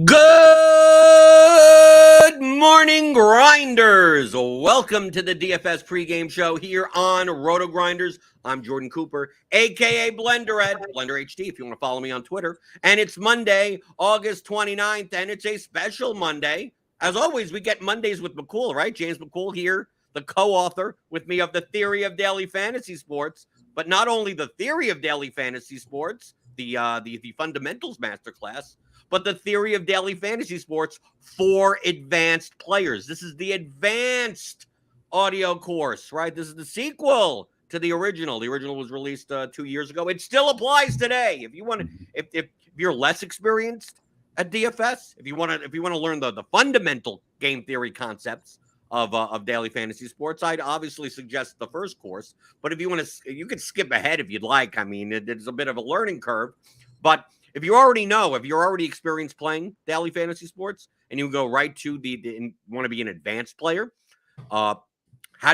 Good morning, Grinders. Welcome to the DFS pregame show here on RotoGrinders. I'm Jordan Cooper, a.k.a. Blender at Blender HD, if you want to follow me on Twitter. And it's Monday, August 29th, and it's a special Monday. As always, we get Mondays with McCool, right? James McCool here, the co-author with me of The Theory of Daily Fantasy Sports. But not only The Theory of Daily Fantasy Sports, the Fundamentals Masterclass, but The Theory of Daily Fantasy Sports for advanced players. This is the advanced audio course, right? This is the sequel to the original. The original was released 2 years ago. It still applies today. If you want to, if you're less experienced at DFS, if you want to learn the fundamental game theory concepts of daily fantasy sports, I'd obviously suggest the first course. But if you want to, you could skip ahead if you'd like. I mean, it's a bit of a learning curve, but if you're already experienced playing daily fantasy sports and you go right to the want to be an advanced player, how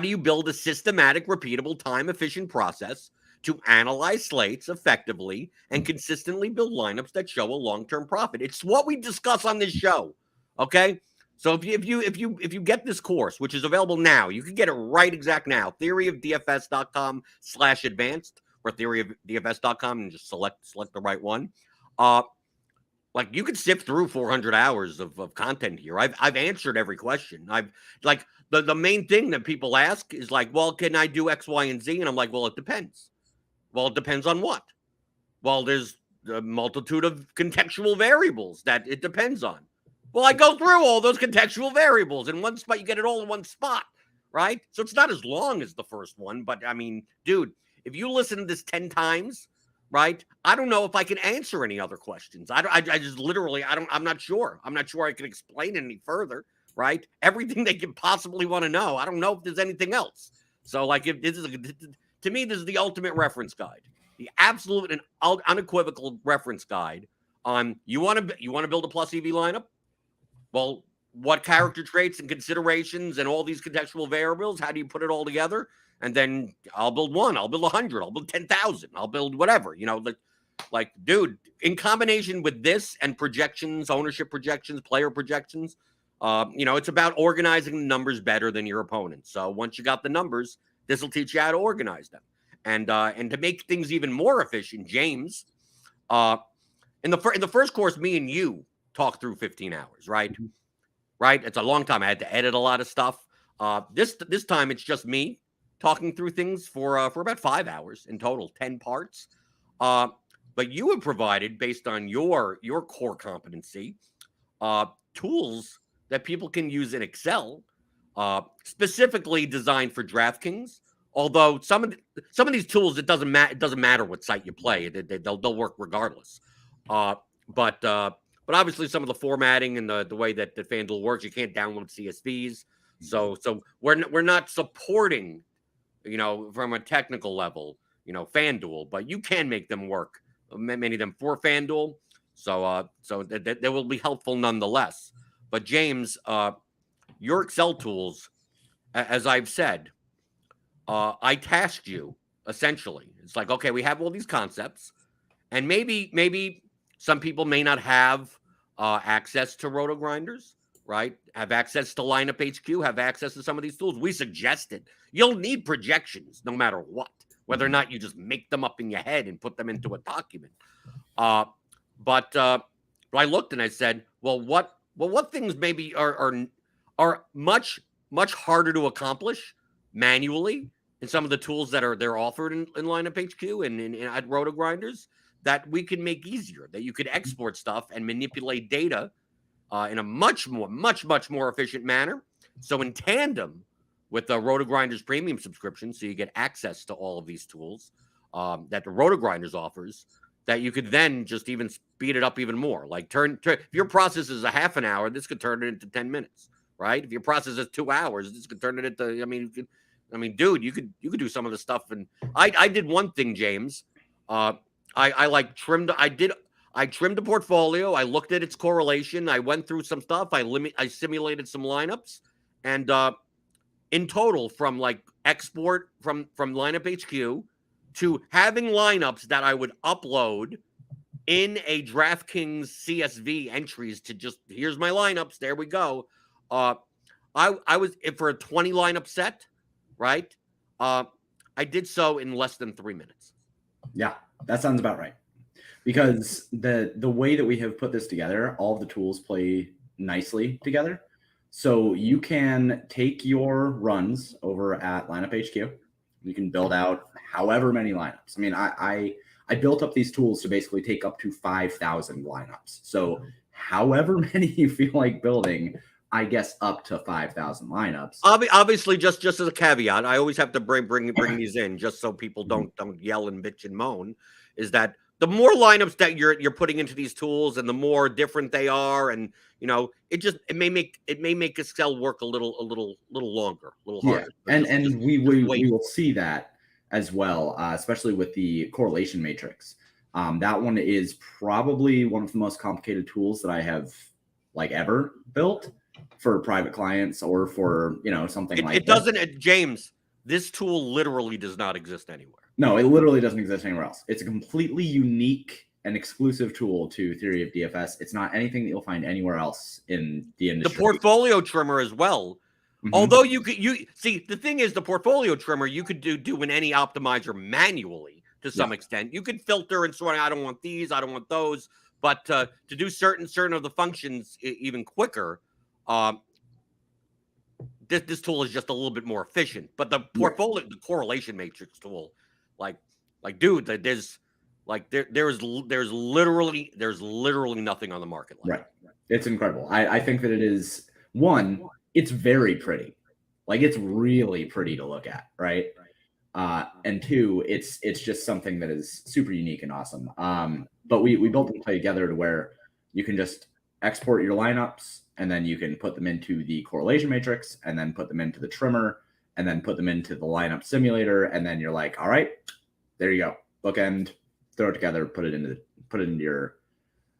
do you build a systematic, repeatable, time-efficient process to analyze slates effectively and consistently build lineups that show a long-term profit? It's what we discuss on this show, okay? So if you get this course, which is available now, you can get it right exact now, theoryofdfs.com/advanced or theoryofdfs.com, and just select the right one. Like you could sift through 400 hours of content here. I've answered every question. I've like the main thing that people ask is like, well, can I do X, Y, and Z? And I'm like, well, it depends. Well, it depends on what? Well, there's a multitude of contextual variables that it depends on. Well, I go through all those contextual variables in one spot. You get it all in one spot, right? So it's not as long as the first one, but I mean, dude, if you listen to this 10 times, right? I don't know if I can answer any other questions. I just literally, I'm not sure. I'm not sure I can explain it any further, right? Everything they can possibly want to know. I don't know if there's anything else. So like, if this is, to me, this is the ultimate reference guide, the absolute and unequivocal reference guide on you want to build a plus EV lineup. Well, what character traits and considerations and all these contextual variables, how do you put it all together? And then I'll build one, I'll build 100, I'll build 10,000, I'll build whatever, like, dude, in combination with this and projections, ownership projections, player projections, it's about organizing the numbers better than your opponent. So once you got the numbers, this will teach you how to organize them. And to make things even more efficient, James, in the first course, me and you talked through 15 hours, right? Mm-hmm. Right? It's a long time. I had to edit a lot of stuff. This time it's just me talking through things for about 5 hours in total, 10 parts. But you have provided, based on your core competency, tools that people can use in Excel, specifically designed for Draftkings. Although some of these tools, it doesn't matter what site you play; they'll work regardless. But obviously, some of the formatting and the way that FanDuel works, you can't download CSVs. So we're not supporting, from a technical level, FanDuel, but you can make them work. Many of them for FanDuel, so they will be helpful nonetheless. But James, your Excel tools, as I've said, I tasked you essentially. It's like, okay, we have all these concepts, and maybe some people may not have access to RotoGrinders, right? Have access to Lineup HQ, have access to some of these tools. We suggested you'll need projections no matter what, whether or not you just make them up in your head and put them into a document. But I looked and I said, well, what things maybe are much harder to accomplish manually in some of the tools that they're offered in Lineup HQ and at RotoGrinders, that we can make easier, that you could export stuff and manipulate data in a much more efficient manner. So in tandem with the RotoGrinders premium subscription, so you get access to all of these tools that the RotoGrinders offers, that you could then just even speed it up even more. Like turn if your process is a half an hour, this could turn it into 10 minutes, right? If your process is 2 hours, this could turn it into, dude, you could do some of the stuff. And I did one thing, James. I trimmed the portfolio. I looked at its correlation. I went through some stuff. I simulated some lineups, and in total, from like export from Lineup HQ to having lineups that I would upload in a DraftKings CSV entries to just, here's my lineups, there we go. I was for a 20 lineup set, right? I did so in less than 3 minutes. Yeah, that sounds about right. Because the way that we have put this together, all of the tools play nicely together. So you can take your runs over at Lineup HQ. You can build out however many lineups. I mean, I built up these tools to basically take up to 5,000 lineups. So however many you feel like building, I guess up to 5,000 lineups. Obviously, just as a caveat, I always have to bring these in just so people don't yell and bitch and moan. Is that the more lineups that you're putting into these tools, and the more different they are, and it may make Excel work a little longer, a little harder. Yeah, and we will see that as well, especially with the correlation matrix. That one is probably one of the most complicated tools that I have ever built for private clients or for something like that. It doesn't, James. This tool literally does not exist anywhere. No, it literally doesn't exist anywhere else. It's a completely unique and exclusive tool to Theory of DFS. It's not anything that you'll find anywhere else in the industry. The portfolio trimmer as well. Mm-hmm. Although you see, the thing is, the portfolio trimmer you could do in any optimizer manually to some extent. You could filter and sort. I don't want these. I don't want those. But to do certain of the functions even quicker, this tool is just a little bit more efficient. But the portfolio, the correlation matrix tool, dude, there's literally nothing on the market like that. It's incredible. I think that it is, one, it's very pretty. It's really pretty to look at, right? And two, it's just something that is super unique and awesome. But we built them together to where you can just export your lineups, and then you can put them into the correlation matrix, and then put them into the trimmer, and then put them into the lineup simulator, and then you're like, all right, there you go, bookend, throw it together, put it into your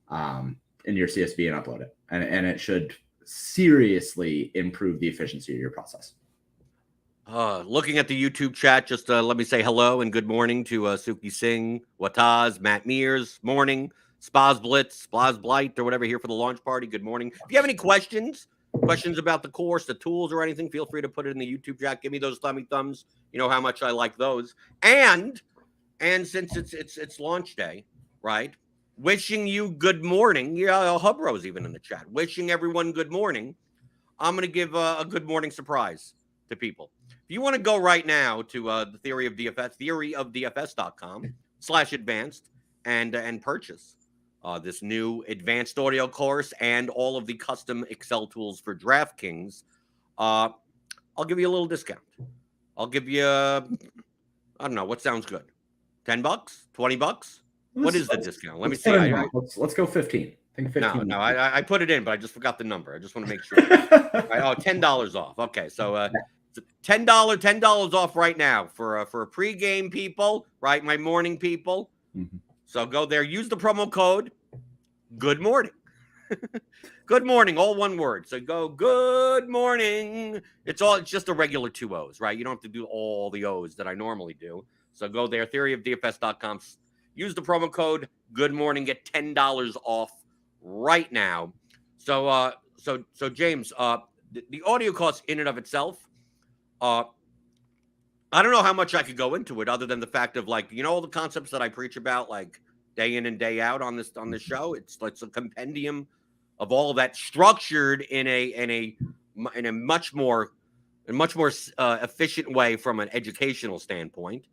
CSV and upload it, and it should seriously improve the efficiency of your process. Looking at the YouTube chat, just let me say hello and good morning to Suki Singh, Wataz, Matt Mears, morning, Spaz Blitz, Spaz Blight, or whatever here for the launch party. Good morning. If you have any questions about the course, the tools, or anything, feel free to put it in the YouTube chat. Give me those thumbs. You know how much I like those. And since it's launch day, right? Wishing you good morning. Yeah, Hubro's even in the chat. Wishing everyone good morning. I'm going to give a good morning surprise to people. If you want to go right now to the Theory of DFS, theoryofdfs.com/advanced and purchase this new advanced audio course and all of the custom Excel tools for DraftKings, I'll give you a little discount. I'll give you, I don't know, what sounds good? $10, $20? What is the discount? Let me see. Let's go 15. I think 15. No, I put it in, but I just forgot the number. I just want to make sure. $10 off. Okay, so $10 off right now for pregame people, right? My morning people. Mm-hmm. So go there. Use the promo code. Good morning. Good morning, all one word. So go good morning. It's just a regular 2 O's, right? You don't have to do all the O's that I normally do. So go there, theoryofdfs.com. Use the promo code good morning. Get $10 off right now. So James, the audio cost in and of itself, I don't know how much I could go into it other than the fact of all the concepts that I preach about day in and day out on this show. It's a compendium of all of that structured in a much more efficient way from an educational standpoint.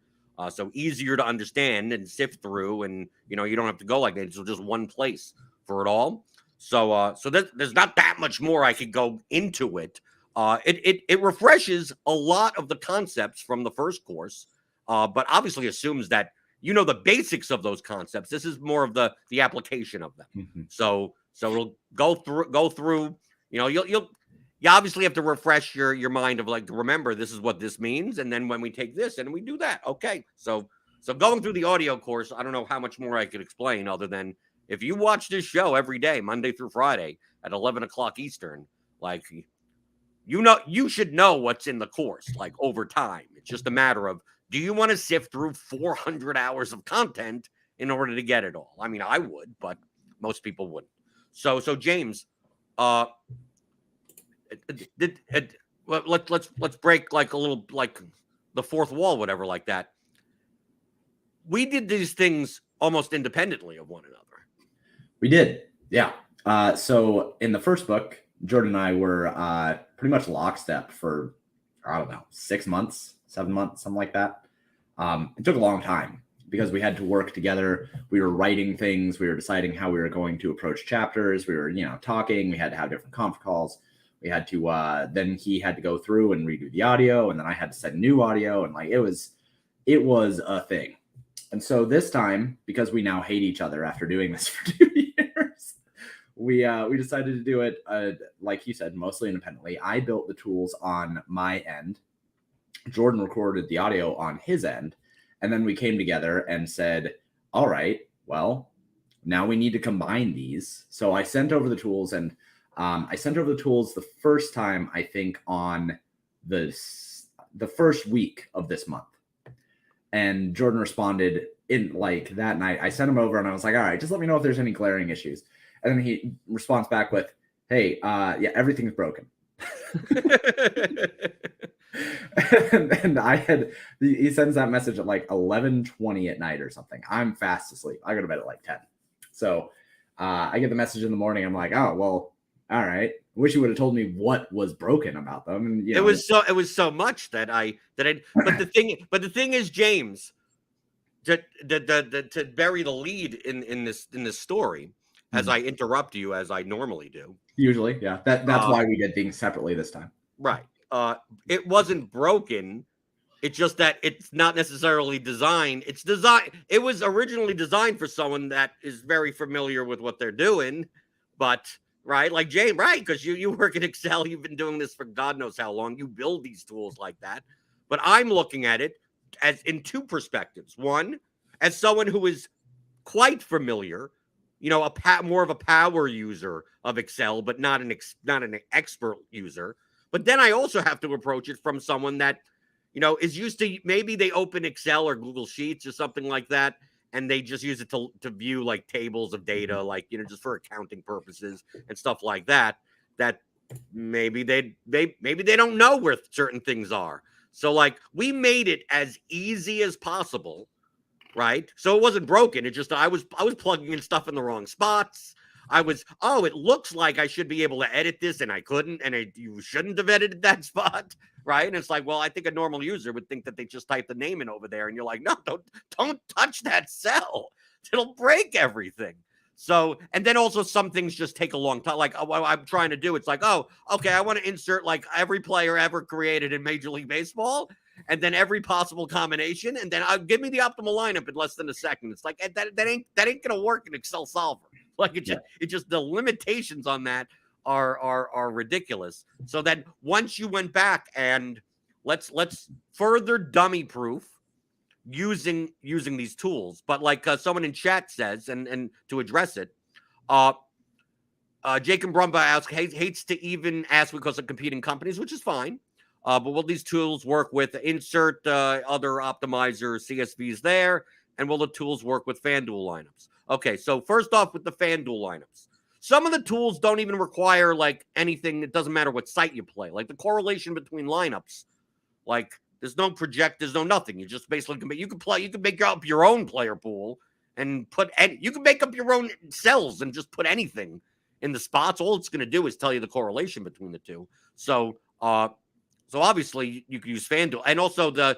So easier to understand and sift through, and you don't have to go like that. It's just one place for it all. So there's not that much more I could go into it. It refreshes a lot of the concepts from the first course, but obviously assumes that the basics of those concepts. This is more of the application of them. Mm-hmm. So it'll go through. You obviously have to refresh your mind of remember this is what this means, and then when we take this and we do that, okay. So going through the audio course, I don't know how much more I could explain other than if you watch this show every day, Monday through Friday at 11 o'clock Eastern, you should know what's in the course over time. It's just a matter of, do you want to sift through 400 hours of content in order to get it all. I mean, I would, but most people wouldn't. So James, let's break like a little, like the fourth wall, whatever, like that. We did these things almost independently of one another. We did, yeah. So in the first book, Jordan and I were pretty much lockstep for, I don't know, 6 months, 7 months, something like that. It took a long time because we had to work together. We were writing things. We were deciding how we were going to approach chapters. We were, talking. We had to have different conf calls. We had to, then he had to go through and redo the audio, and then I had to send new audio, and like it was a thing. And so this time, because we now hate each other after doing this for 2 years, we decided to do it, like you said, mostly independently. I built the tools on my end. Jordan recorded the audio on his end. And then we came together and said, all right, well, now we need to combine these. So I sent over the tools, and I sent over the tools the first time, I think, on the first week of this month. And Jordan responded in like that night. I sent him over and I was like, all right, just let me know if there's any glaring issues. And then he responds back with, hey, yeah, everything's broken. and he sends that message at like 11:20 at night or something. I'm fast asleep. I go to bed at like 10. So I get the message in the morning. I'm like, oh, well, all right. Wish you would have told me what was broken about them. And it was so much that I but the thing is, James, to bury the lead in this story, as I interrupt you as I normally do. Usually, yeah. That's why we did things separately this time. Right. It wasn't broken. It's just that it's not necessarily designed. It's designed. It was originally designed for someone that is very familiar with what they're doing, but right, like James, right? Because you work in Excel. You've been doing this for God knows how long. You build these tools like that. But I'm looking at it as in two perspectives. One, as someone who is quite familiar, more of a power user of Excel, but not an expert user. But then I also have to approach it from someone that, is used to, maybe they open Excel or Google Sheets or something like that, and they just use it to view like tables of data, like, just for accounting purposes and stuff like that, that maybe they don't know where certain things are. So like we made it as easy as possible, right? So it wasn't broken. It just, I was plugging in stuff in the wrong spots. It looks like I should be able to edit this and I couldn't, and you shouldn't have edited that spot, right? And it's like, well, I think a normal user would think that they just type the name in over there, and you're like, no, don't touch that cell. It'll break everything. So, and then also some things just take a long time. Like what I'm trying to do, it's like, oh, okay, I want to insert like every player ever created in Major League Baseball, and then every possible combination, and then give me the optimal lineup in less than a second. It's like that ain't gonna work in Excel Solver. Like it just the limitations on that are ridiculous. So then once you went back and let's further dummy proof using these tools, but like someone in chat says, and to address it, Jacob Brumba hates to even ask because of competing companies, which is fine. But will these tools work with insert other optimizer CSVs there? And will the tools work with FanDuel lineups? Okay, so first off with the FanDuel lineups. Some of the tools don't even require like anything. It doesn't matter what site you play. Like the correlation between lineups, like there's no nothing. You just basically you can make up your own player pool and you can make up your own cells and just put anything in the spots. All it's going to do is tell you the correlation between the two. So obviously you can use FanDuel, and also the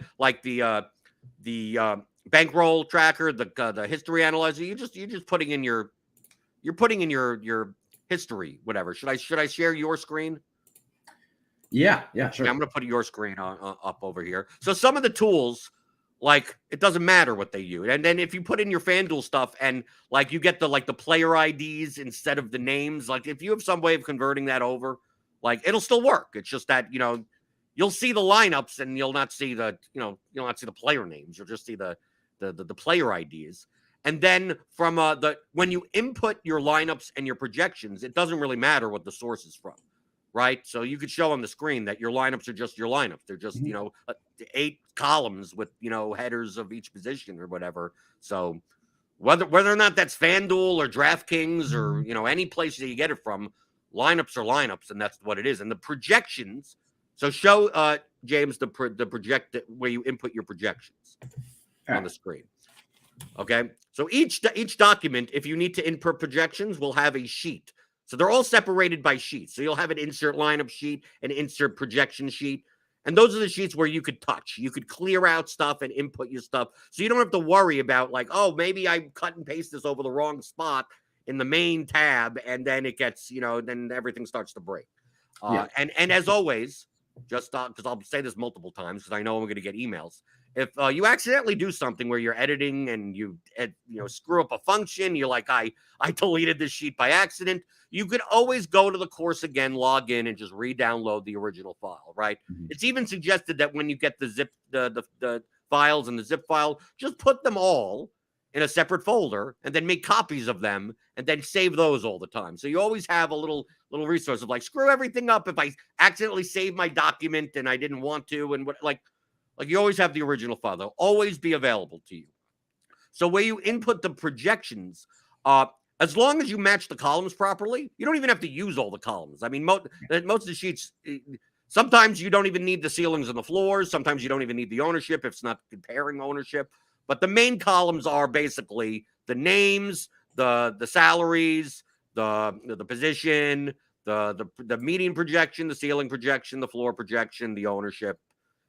bankroll tracker, the history analyzer. You're just putting in your history, whatever. Should I share your screen? Yeah, sure. Yeah, I'm gonna put your screen up over here. So some of the tools, like it doesn't matter what they use, and then if you put in your FanDuel stuff and like you get the player IDs instead of the names, like if you have some way of converting that over, like it'll still work. It's just that you'll see the lineups and you'll not see the player names. You'll just see the player IDs. And then from when you input your lineups and your projections, it doesn't really matter what the source is from, right? So you could show on the screen that your lineups are just your lineups. They're just 8 columns with headers of each position or whatever. So whether or not that's FanDuel or DraftKings or any place that you get it from, lineups are lineups, and that's what it is. And the projections. So show James the project where you input your projections on the screen. Okay, so each document, if you need to input projections, will have a sheet. So they're all separated by sheets. So you'll have an insert lineup sheet, an insert projection sheet. And those are the sheets where you could touch. You could clear out stuff and input your stuff. So you don't have to worry about like, oh, maybe I cut and paste this over the wrong spot in the main tab. And then it gets, then everything starts to break. And as always, just because I'll say this multiple times because I know I'm going to get emails. If you accidentally do something where you're editing and you screw up a function, you're like, I deleted this sheet by accident. You could always go to the course again, log in, and just re-download the original file, right? Mm-hmm. It's even suggested that when you get the files and the zip file, just put them all in a separate folder and then make copies of them and then save those all the time. So you always have a little resource of like, screw everything up if I accidentally save my document and I didn't want to, and like you always have the original file. They'll always be available to you. So where you input the projections, as long as you match the columns properly, you don't even have to use all the columns. I mean, most of the sheets, sometimes you don't even need the ceilings and the floors. Sometimes you don't even need the ownership if it's not comparing ownership. But the main columns are basically the names, the salaries, the position, the median projection, the ceiling projection, the floor projection, the ownership,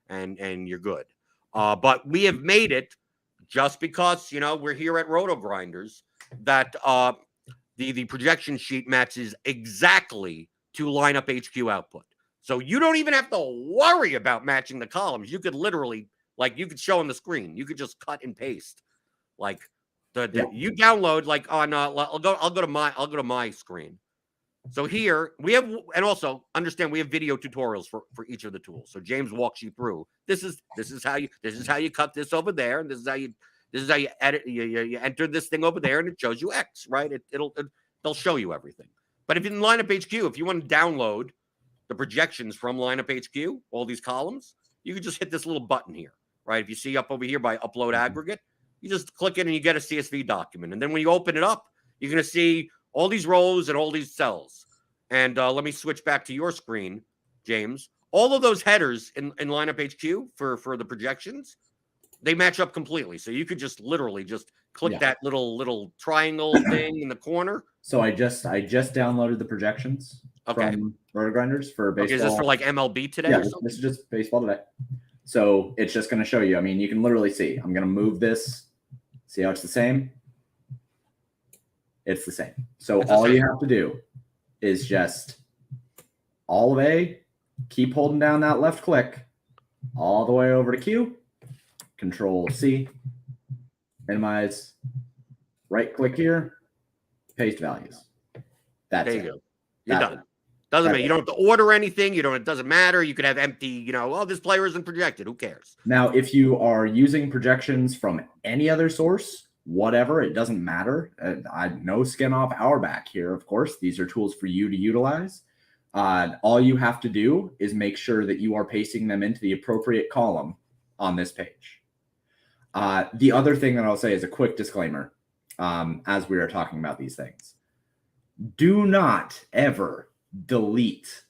and you're good. But we have made it just because, we're here at RotoGrinders, that the projection sheet matches exactly to lineup HQ output. So you don't even have to worry about matching the columns. You could literally, like, you could show on the screen. You could just cut and paste. Like you download like on I'll go to my screen. So here we have, and also understand we have video tutorials for each of the tools. So James walks you through. This is how you cut this over there, and this is how you edit. You enter this thing over there, and it shows you X, right? They'll show you everything. But if in lineup HQ, if you want to download the projections from lineup HQ, all these columns, you can just hit this little button here, right? If you see up over here by upload aggregate, you just click it and you get a CSV document. And then when you open it up, you're going to see all these rows and all these cells. And let me switch back to your screen, James. All of those headers in lineup HQ for the projections, they match up completely. So you could just literally just click that little triangle thing in the corner. So I just downloaded the projections from RotoGrinders for baseball. Okay, is this for like MLB today? Yeah, this is just baseball today. So it's just going to show you. I mean, you can literally see. I'm going to move this. See how it's the same? It's the same. So all you have to do is just all of A, keep holding down that left click all the way over to Q, Control C, minimize, right click here, paste values. That's there you go. You're done. Doesn't matter. You don't have to order anything. It doesn't matter. You could have empty, this player isn't projected. Who cares? Now, if you are using projections from any other source, whatever, it doesn't matter. No skin off our back here, of course. These are tools for you to utilize. All you have to do is make sure that you are pasting them into the appropriate column on this page. The other thing that I'll say is a quick disclaimer as we are talking about these things. Do not ever delete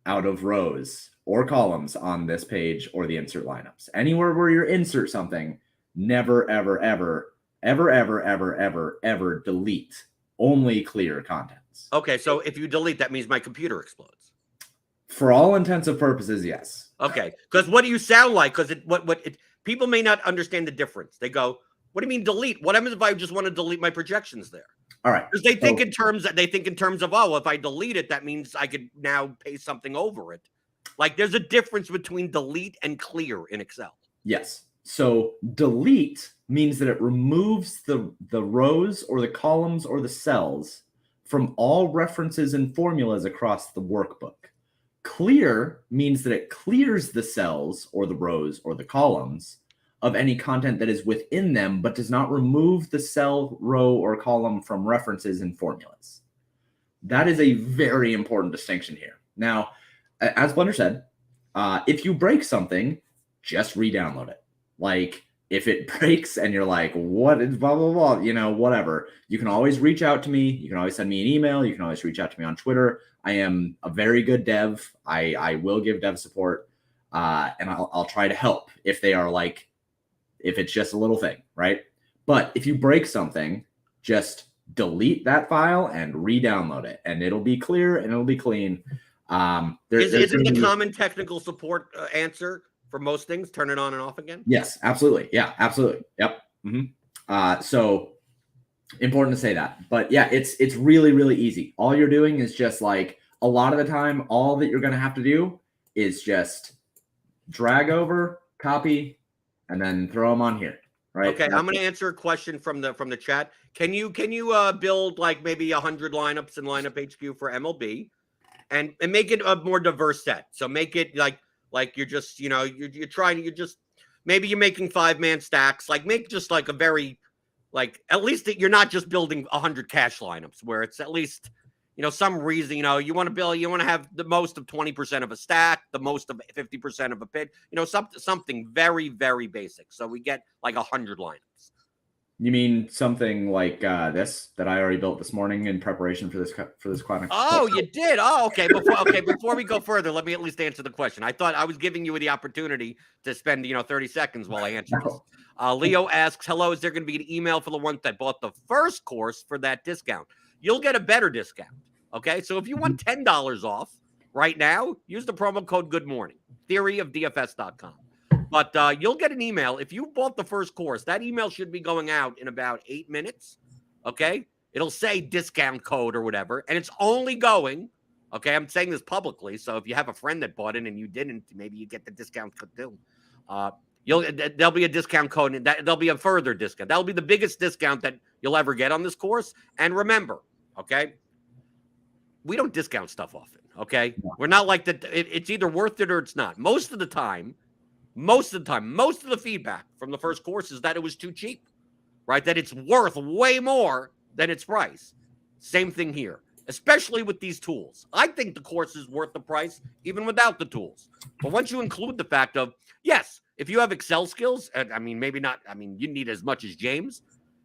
out of rows or columns on this page or the insert lineups. Anywhere where you insert something, never, ever, ever, ever, ever, ever, ever, ever delete. Only clear contents. Okay, so if you delete, that means my computer explodes. For all intents and purposes, yes. Okay, because what do you sound like? Because people may not understand the difference. They go, "What do you mean delete? What happens if I just want to delete my projections there?" All right, because they think in terms of oh, if I delete it, that means I could now paste something over it. Like there's a difference between delete and clear in Excel. Yes. So delete means that it removes the rows or the columns or the cells from all references and formulas across the workbook. Clear means that it clears the cells or the rows or the columns of any content that is within them, but does not remove the cell, row, or column from references and formulas. That is a very important distinction here. Now, as Blender said, if you break something, just re-download it. Like, if it breaks and you're like, what is blah, blah, blah, you know, whatever, you can always reach out to me. You can always send me an email. You can always reach out to me on Twitter. I am a very good dev. I will give dev support, and I'll try to help if they are like, if it's just a little thing, right? But if you break something, just delete that file and re-download it, and it'll be clear and it'll be clean. Isn't the common technical support answer for most things turn it on and off again? Yes, absolutely. Yeah, absolutely. Yep. Mm-hmm. So important to say that. But yeah, it's really, really easy. All you're doing is just like, a lot of the time, all that you're going to have to do is just drag over, copy, and then throw them on here. Right. Okay, I'm going to answer a question from the chat. Can you build like maybe 100 lineups in Lineup HQ for MLB, and make it a more diverse set? So make it like you're just, you know, you're trying, you're just, maybe you're making 5-man stacks. Like make just like a very, like, at least that you're not just building 100 cash lineups where it's at least, you know, some reason, you know, you want to have the most of 20% of a stack, the most of 50% of a pit, you know, something very, very basic. So we get like 100 lineups. You mean something like this that I already built this morning in preparation for this quad? Oh, you did? Oh, okay. Before we go further, let me at least answer the question. I thought I was giving you the opportunity to spend, you know, 30 seconds while I answer this. Leo asks, hello, is there going to be an email for the ones that bought the first course for that discount? You'll get a better discount. Okay, so if you want $10 off right now, use the promo code Good Morning, theoryofdfs.com. But you'll get an email. If you bought the first course, that email should be going out in about 8 minutes. Okay, it'll say discount code or whatever, and it's only going. Okay, I'm saying this publicly, so if you have a friend that bought it and you didn't, maybe you get the discount code too. There'll be a discount code, and there'll be a further discount. That'll be the biggest discount that you'll ever get on this course. And remember, okay, we don't discount stuff often, okay? We're not like that. It's either worth it or it's not. Most of the time, most of the feedback from the first course is that it was too cheap, right? That it's worth way more than its price. Same thing here, especially with these tools. I think the course is worth the price even without the tools. But once you include the fact of, yes, if you have Excel skills, and I mean, maybe not, I mean, you need as much as James,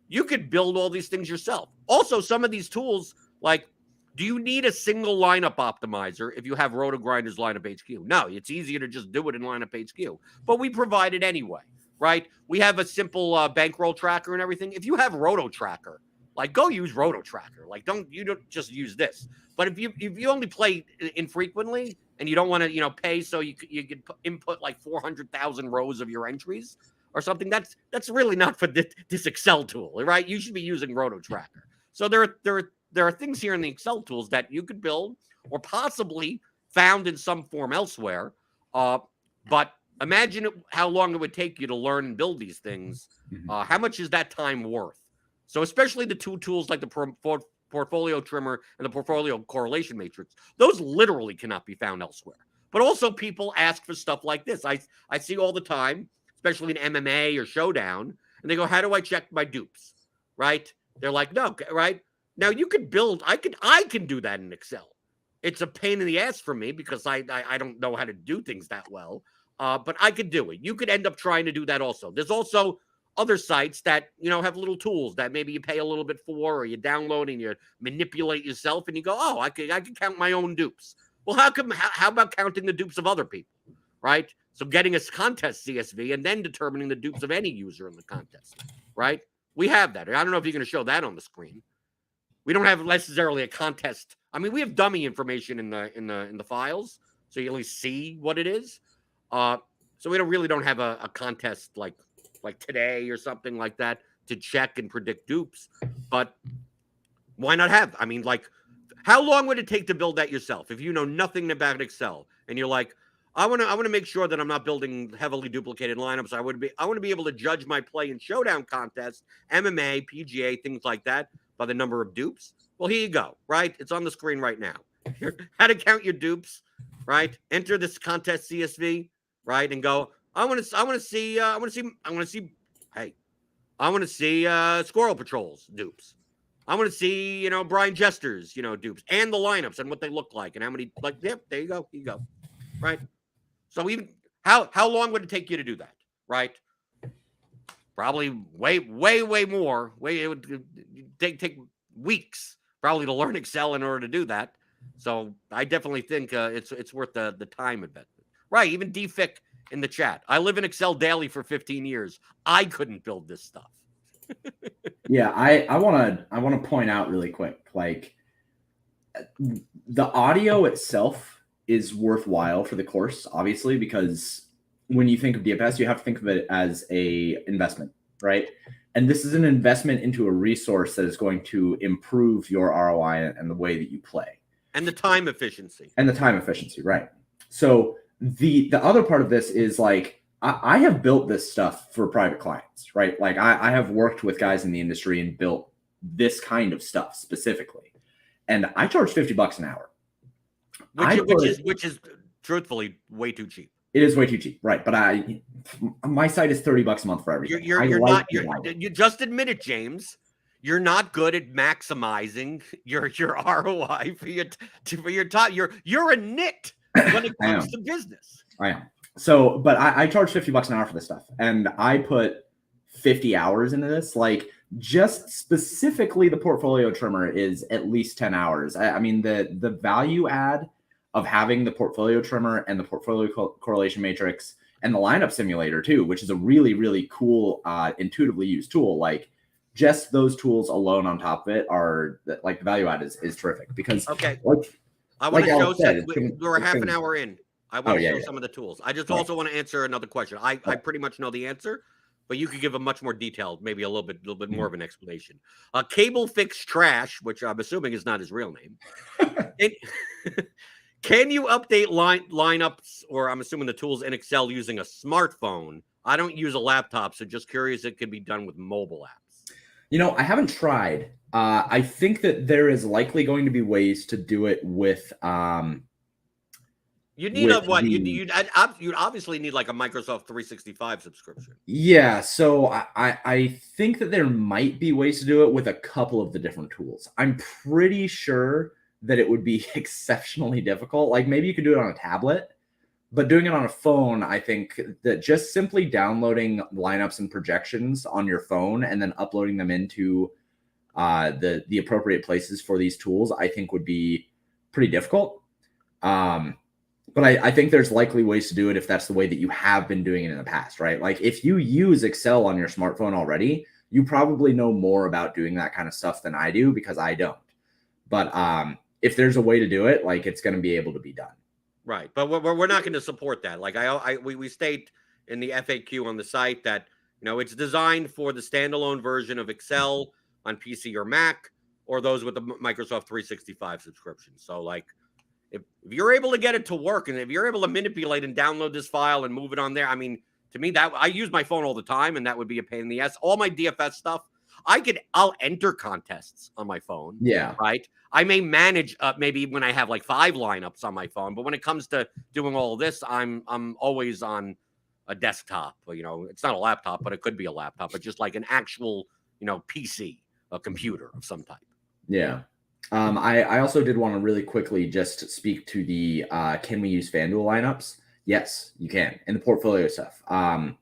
you could build all these things yourself. Also, some of these tools, like, do you need a single lineup optimizer if you have RotoGrinders Lineup HQ? No, it's easier to just do it in Lineup HQ. But we provide it anyway, right? We have a simple bankroll tracker and everything. If you have Roto Tracker, like, go use Roto Tracker. Like, you don't just use this. But if you only play infrequently and you don't want to, you know, pay so you can input like 400,000 rows of your entries or something, that's really not for this Excel tool, right? You should be using Roto Tracker. So there are things here in the Excel tools that you could build or possibly found in some form elsewhere. But imagine how long it would take you to learn and build these things. How much is that time worth? So especially the two tools like the portfolio trimmer and the portfolio correlation matrix, those literally cannot be found elsewhere. But also people ask for stuff like this. I see all the time, especially in MMA or Showdown, and they go, how do I check my dupes? Right? They're like, no, right? Now you could build, I can do that in Excel. It's a pain in the ass for me because I don't know how to do things that well. But I could do it. You could end up trying to do that also. There's also other sites that, you know, have little tools that maybe you pay a little bit for, or you download and you manipulate yourself and you go, oh, I can count my own dupes. Well, how about counting the dupes of other people, right? So getting a contest CSV and then determining the dupes of any user in the contest, right? We have that. I don't know if you're going to show that on the screen. We don't have necessarily a contest. I mean, we have dummy information in the files, so you at least see what it is. So we don't have a contest like today or something like that to check and predict dupes. But why not have? I mean, like, how long would it take to build that yourself if you know nothing about Excel and you're like, I want to make sure that I'm not building heavily duplicated lineups. I want to be able to judge my play in Showdown contests, MMA, PGA, things like that by the number of dupes. Well, here you go, right? It's on the screen right now. How to count your dupes, right? Enter this contest CSV, right? And go, I want to see Squirrel Patrol's dupes. I want to see, you know, Brian Jester's, you know, dupes and the lineups and what they look like and how many, like, yep, there you go. Right? So even how long would it take you to do that, right? Probably way more. It would take weeks probably to learn Excel in order to do that. So I definitely think it's worth the time investment. Right. Even DFIC in the chat. I live in Excel daily for 15 years. I couldn't build this stuff. Yeah, I wanna point out really quick, like the audio itself is worthwhile for the course, obviously, because when you think of DFS, you have to think of it as a investment, right? And this is an investment into a resource that is going to improve your ROI and the way that you play. And the time efficiency. Right. So the other part of this is like, I have built this stuff for private clients, right? Like I have worked with guys in the industry and built this kind of stuff specifically. And I charge $50 an hour. Which is truthfully way too cheap. It is way too cheap, right? But my site is $30 a month for everything. You just admit it, James. You're not good at maximizing your ROI for your time. You're a nit when it comes to business. I am. So, but I charge $50 an hour for this stuff, and I put 50 hours into this. Like, just specifically the portfolio trimmer is at least 10 hours. I mean, the value add of having the portfolio trimmer and the portfolio correlation matrix and the lineup simulator too, which is a really, really cool, intuitively used tool. Like, just those tools alone on top of it are like the value add is terrific because okay. Like, I want to show we're half an hour in. I want to show some of the tools. I just also want to answer another question. I pretty much know the answer, but you could give a much more detailed, maybe a little bit more of an explanation. Cable Fix Trash, which I'm assuming is not his real name. Can you update lineups, or I'm assuming the tools in Excel using a smartphone? I don't use a laptop, so just curious it could be done with mobile apps. You know, I haven't tried. I think that there is likely going to be ways to do it with you need you'd obviously need like a Microsoft 365 subscription. Yeah, so I think that there might be ways to do it with a couple of the different tools. I'm pretty sure that it would be exceptionally difficult. Like maybe you could do it on a tablet, but doing it on a phone, I think that just simply downloading lineups and projections on your phone and then uploading them into the appropriate places for these tools, I think would be pretty difficult. But I think there's likely ways to do it if that's the way that you have been doing it in the past, right? Like if you use Excel on your smartphone already, you probably know more about doing that kind of stuff than I do because I don't. But if there's a way to do it, like it's going to be able to be done. Right. But we're not going to support that. Like we state in the FAQ on the site that, you know, it's designed for the standalone version of Excel on PC or Mac or those with the Microsoft 365 subscription. So like, if you're able to get it to work and if you're able to manipulate and download this file and move it on there, I mean, to me, that I use my phone all the time and that would be a pain in the ass. All my DFS stuff, I'll enter contests on my phone. Yeah. Right. I may manage maybe when I have like 5 lineups on my phone, but when it comes to doing all of this, I'm always on a desktop. You know, it's not a laptop, but it could be a laptop, but just like an actual, you know, PC, a computer of some type. Yeah. I also did want to really quickly just speak to the can we use FanDuel lineups? Yes, you can. And the portfolio stuff. I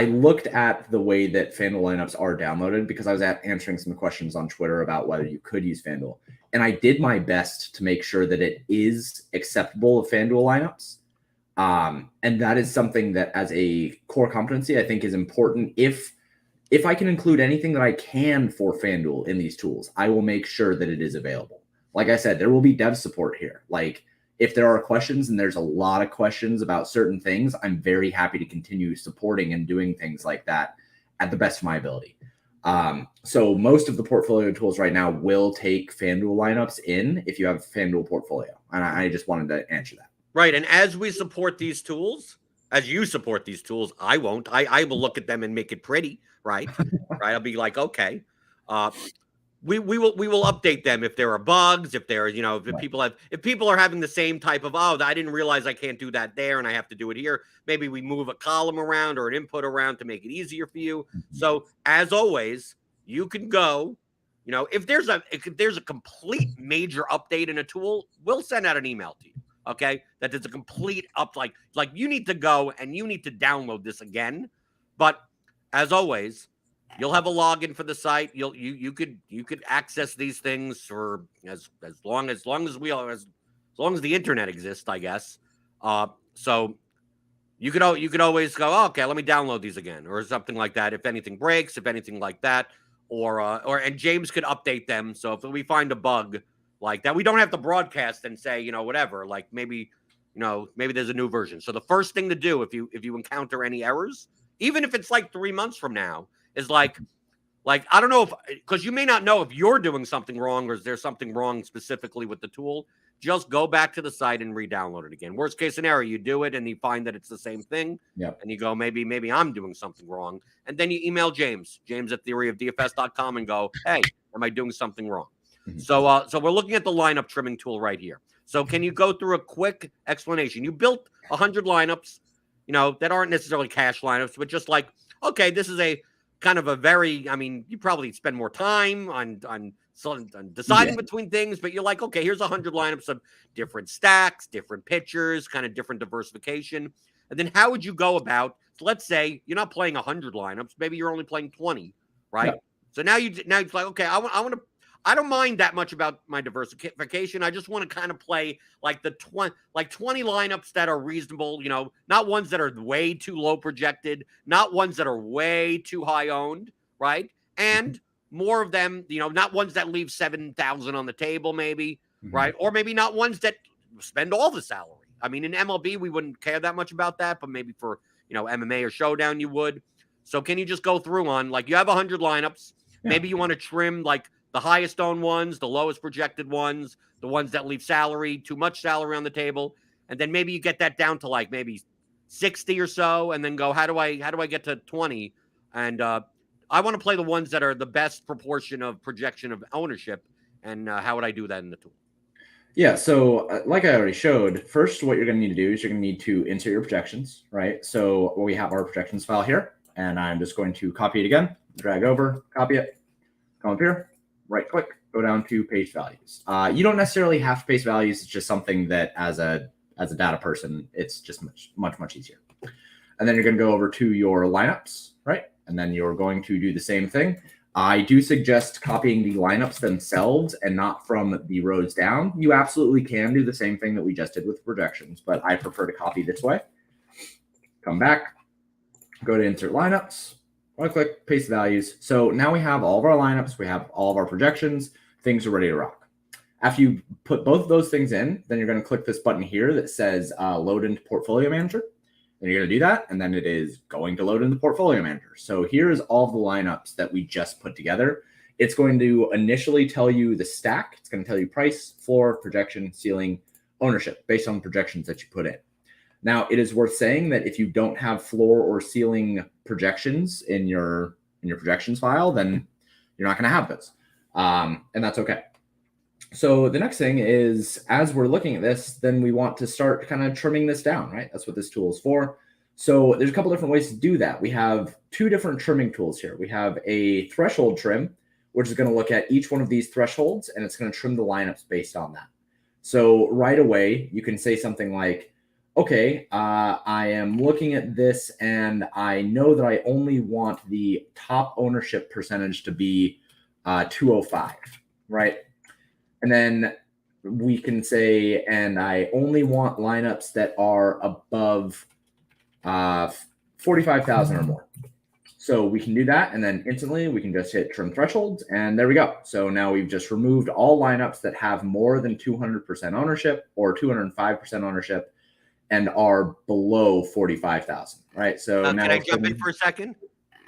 looked at the way that FanDuel lineups are downloaded because I was answering some questions on Twitter about whether you could use FanDuel. And I did my best to make sure that it is acceptable of FanDuel lineups. And that is something that as a core competency, I think is important. If I can include anything that I can for FanDuel in these tools, I will make sure that it is available. Like I said, there will be dev support here. Like if there are questions, and there's a lot of questions about certain things, I'm very happy to continue supporting and doing things like that at the best of my ability. So most of the portfolio tools right now will take FanDuel lineups in if you have a FanDuel portfolio. And I just wanted to answer that. Right. And as we support these tools, as you support these tools, I won't. I will look at them and make it pretty. Right. Right. I'll be like, okay. We will update them if there are bugs, if there, you know, if people are having the same type of, oh, I didn't realize I can't do that there and I have to do it here. Maybe we move a column around or an input around to make it easier for you. So as always, you can go, you know, if there's a complete major update in a tool, we'll send out an email to you. Okay, that it's a complete up. Like you need to go and you need to download this again. But as always, you'll have a login for the site. You could access these things for as long as long as the internet exists, I guess. So you could always go, oh, okay, let me download these again, or something like that. If anything breaks, if anything like that, or and James could update them. So if we find a bug like that, we don't have to broadcast and say, whatever. Like maybe there's a new version. So the first thing to do if you encounter any errors, even if it's like 3 months from now, is like I don't know because you may not know if you're doing something wrong or is there something wrong specifically with the tool. Just go back to the site and re-download it again. Worst case scenario, you do it and you find that it's the same thing. Yep. And you go, maybe I'm doing something wrong. And then you email James at theoryofdfs.com and go, hey, am I doing something wrong? Mm-hmm. So we're looking at the lineup trimming tool right here. So can you go through a quick explanation? You built 100 lineups, that aren't necessarily cash lineups, but just like, okay, this is a kind of a very, you probably spend more time on deciding between things, but you're like, okay, here's 100 lineups of different stacks, different pitchers, kind of different diversification. And then how would you go about, so let's say you're not playing 100 lineups, maybe you're only playing 20, right? Yeah. So now it's like, okay, I don't mind that much about my diversification. I just want to kind of play like 20 lineups that are reasonable, not ones that are way too low projected, not ones that are way too high owned, right? And more of them, not ones that leave 7,000 on the table, maybe, right? Or maybe not ones that spend all the salary. I mean, in MLB, we wouldn't care that much about that, but maybe for, MMA or Showdown, you would. So can you just go through on, like, you have 100 lineups. Yeah. Maybe you want to trim, like, the highest owned ones, the lowest projected ones, the ones that leave too much salary on the table. And then maybe you get that down to, like, maybe 60 or so, and then go, how do I get to 20? And, I want to play the ones that are the best proportion of projection of ownership. And how would I do that in the tool? Yeah, so like I already showed, first what you're going to need to do is you're going to need to insert your projections, right? So we have our projections file here, and I'm just going to copy it again, drag over, copy it, come up here, right click, go down to paste values. You don't necessarily have to paste values. It's just something that as a data person, it's just much easier. And then you're going to go over to your lineups, right? And then you're going to do the same thing. I do suggest copying the lineups themselves and not from the rows down. You absolutely can do the same thing that we just did with projections, but I prefer to copy this way. Come back, go to insert lineups, right click, paste values. So now we have all of our lineups, we have all of our projections, things are ready to rock. After you put both of those things in, then you're going to click this button here that says load into Portfolio Manager. And you're going to do that, and then it is going to load in the Portfolio Manager. So here's all the lineups that we just put together. It's going to initially tell you the stack. It's going to tell you price, floor, projection, ceiling, ownership, based on the projections that you put in. Now, it is worth saying that if you don't have floor or ceiling projections in your projections file, then you're not going to have those, and that's okay. So the next thing is, as we're looking at this, then we want to start kind of trimming this down, right? That's what this tool is for. So there's a couple different ways to do that. We have two different trimming tools here. We have a threshold trim, which is going to look at each one of these thresholds, and it's going to trim the lineups based on that. So right away, you can say something like, okay, I am looking at this, and I know that I only want the top ownership percentage to be 205, right? And then we can say, and I only want lineups that are above 45,000 or more. So we can do that, and then instantly we can just hit trim thresholds, and there we go. So now we've just removed all lineups that have more than 200% ownership or 205% ownership and are below 45,000, right? So now can I jump in for a second?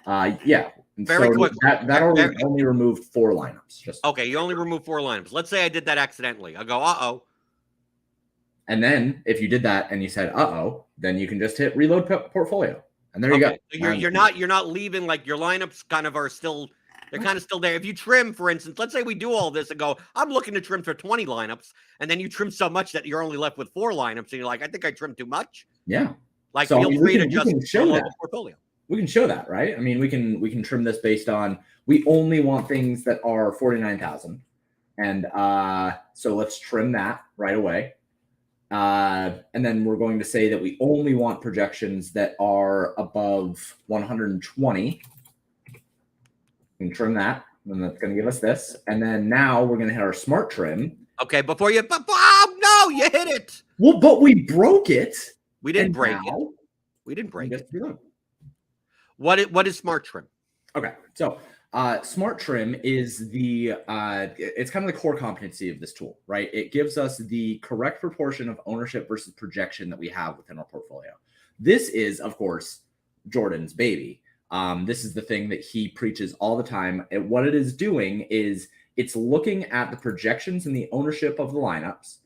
Yeah. Very quick. That only removed 4 lineups. Okay, you only removed 4 lineups. Let's say I did that accidentally. I go, uh-oh. And then if you did that and you said, uh-oh, then you can just hit reload portfolio. And there you go. So you're not leaving, like, your lineups kind of are still, they're kind of still there. If you trim, for instance, let's say we do all this and go, I'm looking to trim for 20 lineups, and then you trim so much that you're only left with 4 lineups, and you're like, I think I trimmed too much. Yeah. Like, so feel free to just show that portfolio. We can show that, right? I mean, we can trim this based on, we only want things that are 49,000. And so let's trim that right away. And then we're going to say that we only want projections that are above 120. We can trim that, and that's going to give us this. And then now we're going to hit our smart trim. Okay, before you, no, you hit it. Well, but we broke it. We didn't break it. We didn't break it. What is smart trim? Okay, so smart trim is it's kind of the core competency of this tool, right? It gives us the correct proportion of ownership versus projection that we have within our portfolio. This is, of course, Jordan's baby. This is the thing that he preaches all the time. And what it is doing is it's looking at the projections and the ownership of the lineups,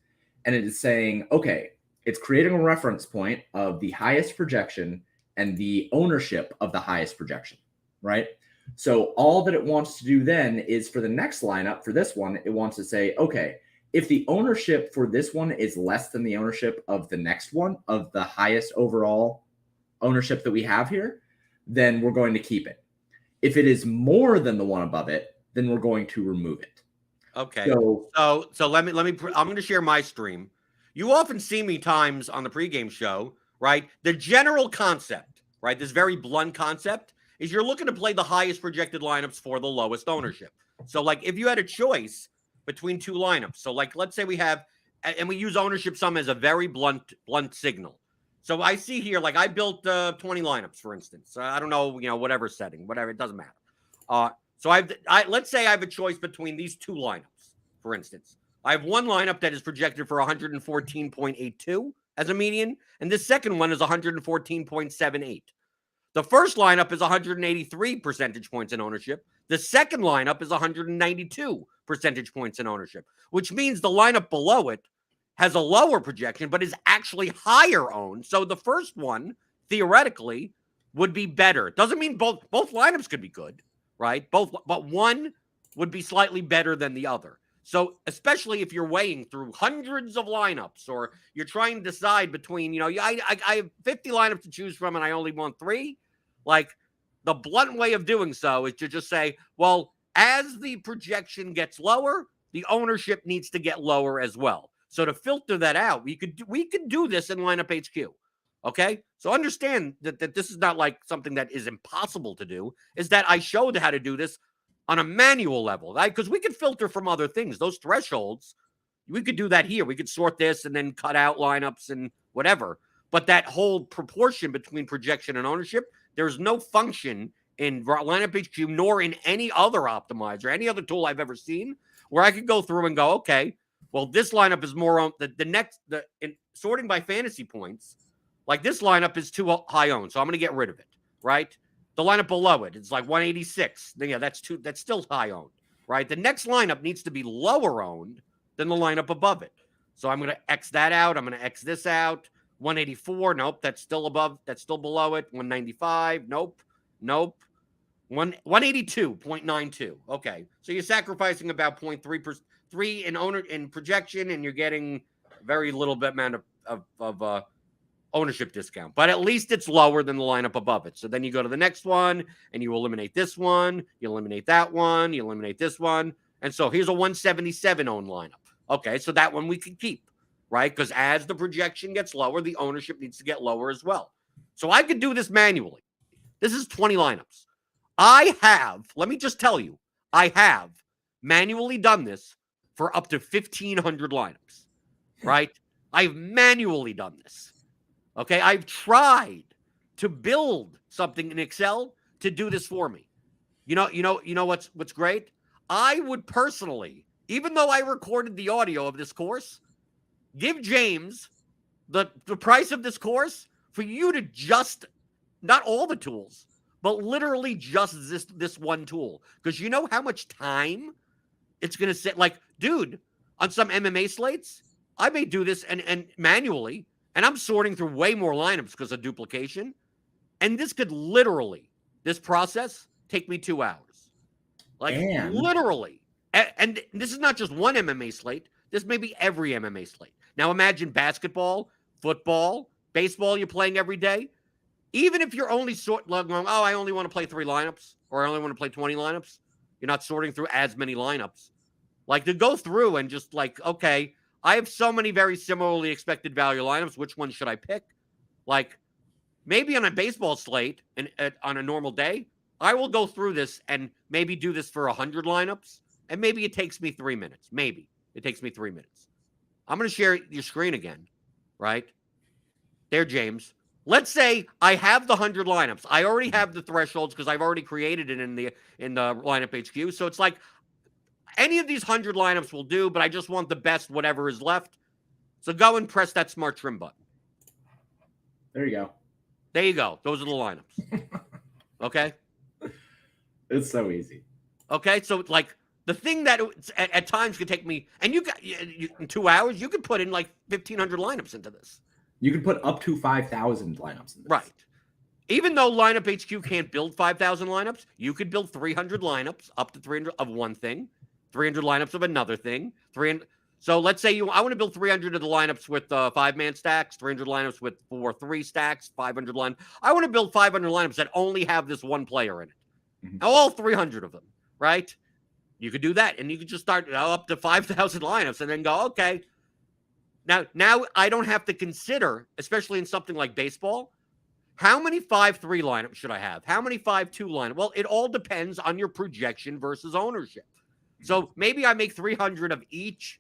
and it is saying, okay, it's creating a reference point of the highest projection and the ownership of the highest projection, right? So all that it wants to do then is for the next lineup, for this one, it wants to say, okay, if the ownership for this one is less than the ownership of the next one, of the highest overall ownership that we have here, then we're going to keep it. If it is more than the one above it, then we're going to remove it. Okay. So let me, I'm going to share my stream. You often see me times on the pregame show, right? The general concept, right? This very blunt concept is you're looking to play the highest projected lineups for the lowest ownership. So like if you had a choice between two lineups, so like let's say we have, and we use ownership sum as a very blunt signal. So I see here, like I built 20 lineups, for instance. I don't know, whatever setting, whatever, it doesn't matter. So let's say I have a choice between these two lineups, for instance. I have one lineup that is projected for 114.82 as a median, and this second one is 114.78. The first lineup is 183 percentage points in ownership. The second lineup is 192 percentage points in ownership, which means the lineup below it has a lower projection, but is actually higher owned. So the first one, theoretically, would be better. Doesn't mean both lineups could be good, right? But one would be slightly better than the other. So especially if you're weighing through hundreds of lineups, or you're trying to decide between, I have 50 lineups to choose from and I only want 3. Like the blunt way of doing so is to just say, well, as the projection gets lower, the ownership needs to get lower as well. So to filter that out, we could do this in lineup HQ. Okay, so understand that this is not like something that is impossible to do. Is that I showed how to do this on a manual level, right? Because we could filter from other things. Those thresholds, we could do that here. We could sort this and then cut out lineups and whatever. But that whole proportion between projection and ownership, there's no function in lineup HQ nor in any other optimizer, any other tool I've ever seen, where I could go through and go, okay, well, this lineup is more on in sorting by fantasy points. Like this lineup is too high owned, so I'm going to get rid of it, right? The lineup below it, it's like 186. Yeah, that's still high owned, right? The next lineup needs to be lower owned than the lineup above it. So I'm going to X that out. I'm going to X this out. 184, nope, that's still below it. 195, nope. 182.92. Okay, so you're sacrificing about 0.3 in projection, and you're getting very little bit amount of ownership discount, but at least it's lower than the lineup above it. So then you go to the next one and you eliminate this one, you eliminate that one, you eliminate this one. And so here's a 177 owned lineup. Okay, so that one we can keep, right? Because as the projection gets lower, the ownership needs to get lower as well. So I could do this manually. This is 20 lineups. Let me just tell you, I have manually done this for up to 1,500 lineups, right? I've manually done this. Okay, I've tried to build something in Excel to do this for me. You know what's great? I would personally, even though I recorded the audio of this course, give James the price of this course for you to just, not all the tools, but literally just this one tool. Because you know how much time it's going to sit? Like, dude, on some MMA slates, I may do this and manually, and I'm sorting through way more lineups because of duplication. And this could literally, this process, take me 2 hours. Like, literally. And this is not just one MMA slate. This may be every MMA slate. Now imagine basketball, football, baseball you're playing every day. Even if you're only going, oh, I only want to play 3 lineups, or I only want to play 20 lineups. You're not sorting through as many lineups. Like, to go through and just like, okay, I have so many very similarly expected value lineups. Which one should I pick? Like, maybe on a baseball slate and on a normal day, I will go through this and maybe do this for 100 lineups, and maybe it takes me 3 minutes. Maybe it takes me 3 minutes. I'm going to share your screen again, right? There, James. Let's say I have the 100 lineups. I already have the thresholds because I've already created it in the lineup HQ. So it's like any of these 100 lineups will do, but I just want the best whatever is left. So go and press that smart trim button. There you go. There you go. Those are the lineups. Okay? It's so easy. Okay? So, like, the thing that at times could take me, and in 2 hours, you could put in like 1,500 lineups into this. You can put up to 5,000 lineups in this. Right. Even though Lineup HQ can't build 5,000 lineups, you could build 300 lineups, up to 300 of one thing, 300 lineups of another thing. 300. So let's say I want to build 300 of the lineups with 5-man stacks, 300 lineups with 4-3 stacks, 500 line. I want to build 500 lineups that only have this one player in it. Mm-hmm. All 300 of them, right? You could do that, and you could just start up to 5,000 lineups, and then go, okay. Now I don't have to consider, especially in something like baseball, how many 5-3 lineups should I have? How many 5-2 lineups? Well, it all depends on your projection versus ownership. So maybe I make 300 of each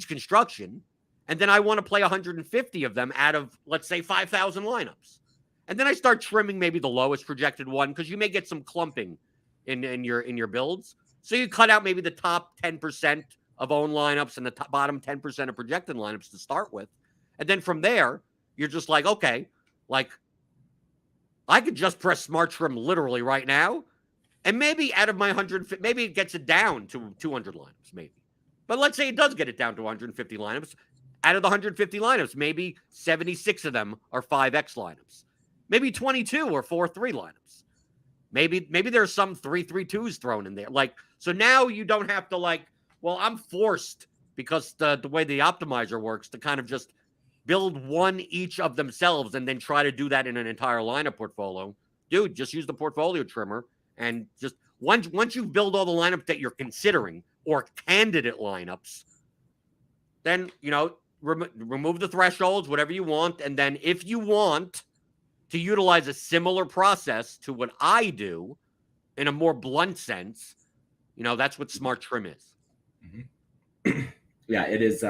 construction, and then I want to play 150 of them out of, let's say, 5,000 lineups. And then I start trimming maybe the lowest projected one, because you may get some clumping in your builds. So you cut out maybe the top 10% of own lineups and the bottom 10% of projected lineups to start with. And then from there, you're just like, okay, like, I could just press smart trim literally right now, and maybe out of my 100, maybe it gets it down to 200 lineups, maybe. But let's say it does get it down to 150 lineups. Out of the 150 lineups, maybe 76 of them are 5X lineups. Maybe 22 or 4-3 lineups. Maybe there's some 3-3-2s thrown in there. Like, so now you don't have to, like, well, I'm forced, because the way the optimizer works, to kind of just build one each of themselves and then try to do that in an entire lineup portfolio. Dude, just use the portfolio trimmer, and just once you build all the lineups that you're considering, or candidate lineups, then, remove the thresholds, whatever you want. And then if you want to utilize a similar process to what I do in a more blunt sense, that's what smart trim is. Mm-hmm. Yeah, it is.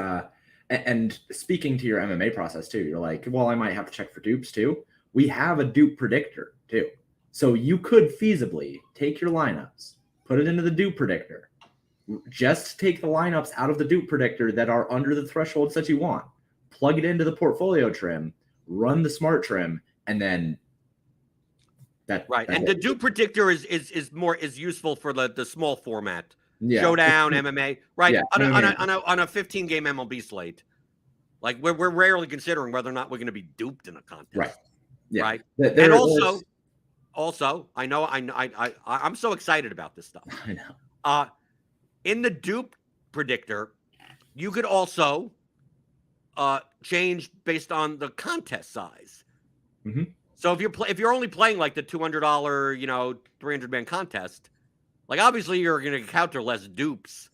And speaking to your MMA process too, you're like, well, I might have to check for dupes too. We have a dupe predictor too. So you could feasibly take your lineups, put it into the dupe predictor, just take the lineups out of the dupe predictor that are under the thresholds that you want, plug it into the portfolio trim, run the smart trim, and then that. Right. And the dupe predictor is useful for the small format. Yeah. Showdown, MMA, right? Yeah. On a 15-game MLB slate, like we're rarely considering whether or not we're going to be duped in a contest, right? Yeah. Right. And also, I'm so excited about this stuff. I know. In the dupe predictor, you could also change based on the contest size. Mm-hmm. So if you're only playing like the $200, 300-man contest. Like, obviously, you're going to encounter less dupes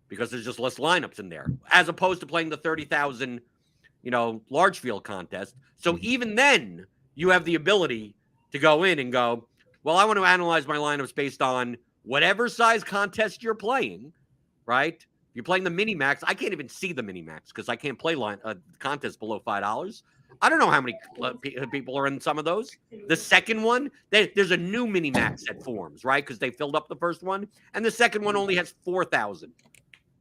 because there's just less lineups in there, as opposed to playing the 30,000, large field contest. So even then, you have the ability to go in and go, well, I want to analyze my lineups based on whatever size contest you're playing, right? If you're playing the mini-max, I can't even see the mini-max because I can't play contests below $5. I don't know how many people are in some of those. The second one, there's a new mini-max that forms, right? Because they filled up the first one. And the second one only has 4,000,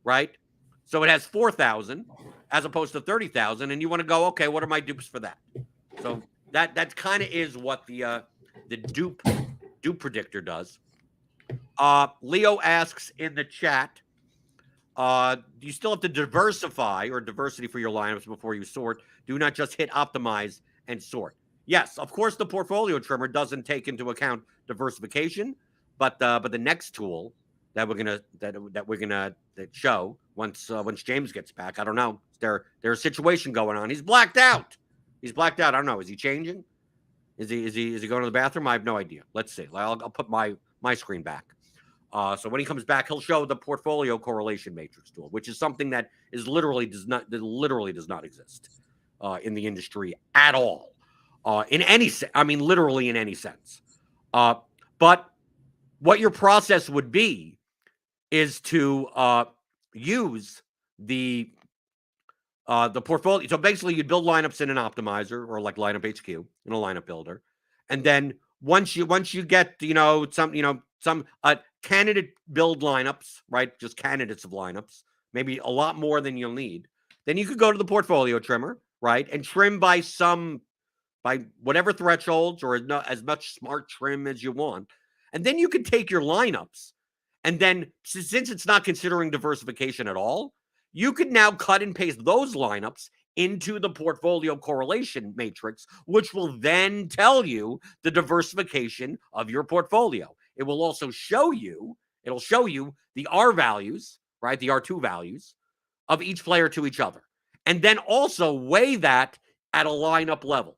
right? So it has 4,000 as opposed to 30,000. And you want to go, okay, what are my dupes for that? So that kind of is what the dupe predictor does. Leo asks in the chat, do you still have to diversify or diversity for your lineups before you sort? Do not just hit optimize and sort. Yes, of course, the portfolio trimmer doesn't take into account diversification, but the next tool that we're gonna show once James gets back. I don't know. There's a situation going on. He's blacked out. I don't know. Is he changing? Is he going to the bathroom? I have no idea. Let's see. I'll put my screen back. So when he comes back, he'll show the portfolio correlation matrix tool, which is something that literally does not exist in the industry at all. In any sense, I mean, literally in any sense. But what your process would be is to use the portfolio. So basically, you'd build lineups in an optimizer or like lineup HQ in a lineup builder, and then once you get some candidate build lineups, right? Just candidates of lineups, maybe a lot more than you'll need. Then you could go to the portfolio trimmer, right, and trim by whatever thresholds or as much smart trim as you want, and then you could take your lineups, and then since it's not considering diversification at all, you could now cut and paste those lineups into the portfolio correlation matrix, which will then tell you the diversification of your portfolio. It will also show you the R values, right? The R2 values of each player to each other. And then also weigh that at a lineup level.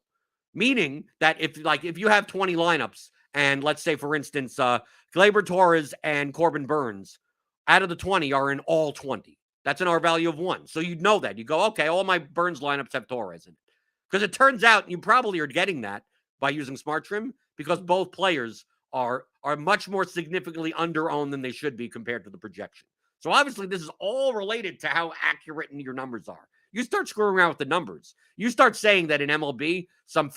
Meaning that if you have 20 lineups, and let's say, for instance, Gleyber Torres and Corbin Burns, out of the 20 are in all 20. That's an R value of 1. So you'd know that. You go, okay, all my Burns lineups have Torres in it. Because it turns out you probably are getting that by using Smart Trim, because both players are much more significantly under-owned than they should be compared to the projection. So obviously this is all related to how accurate your numbers are. You start screwing around with the numbers. You start saying that in MLB, some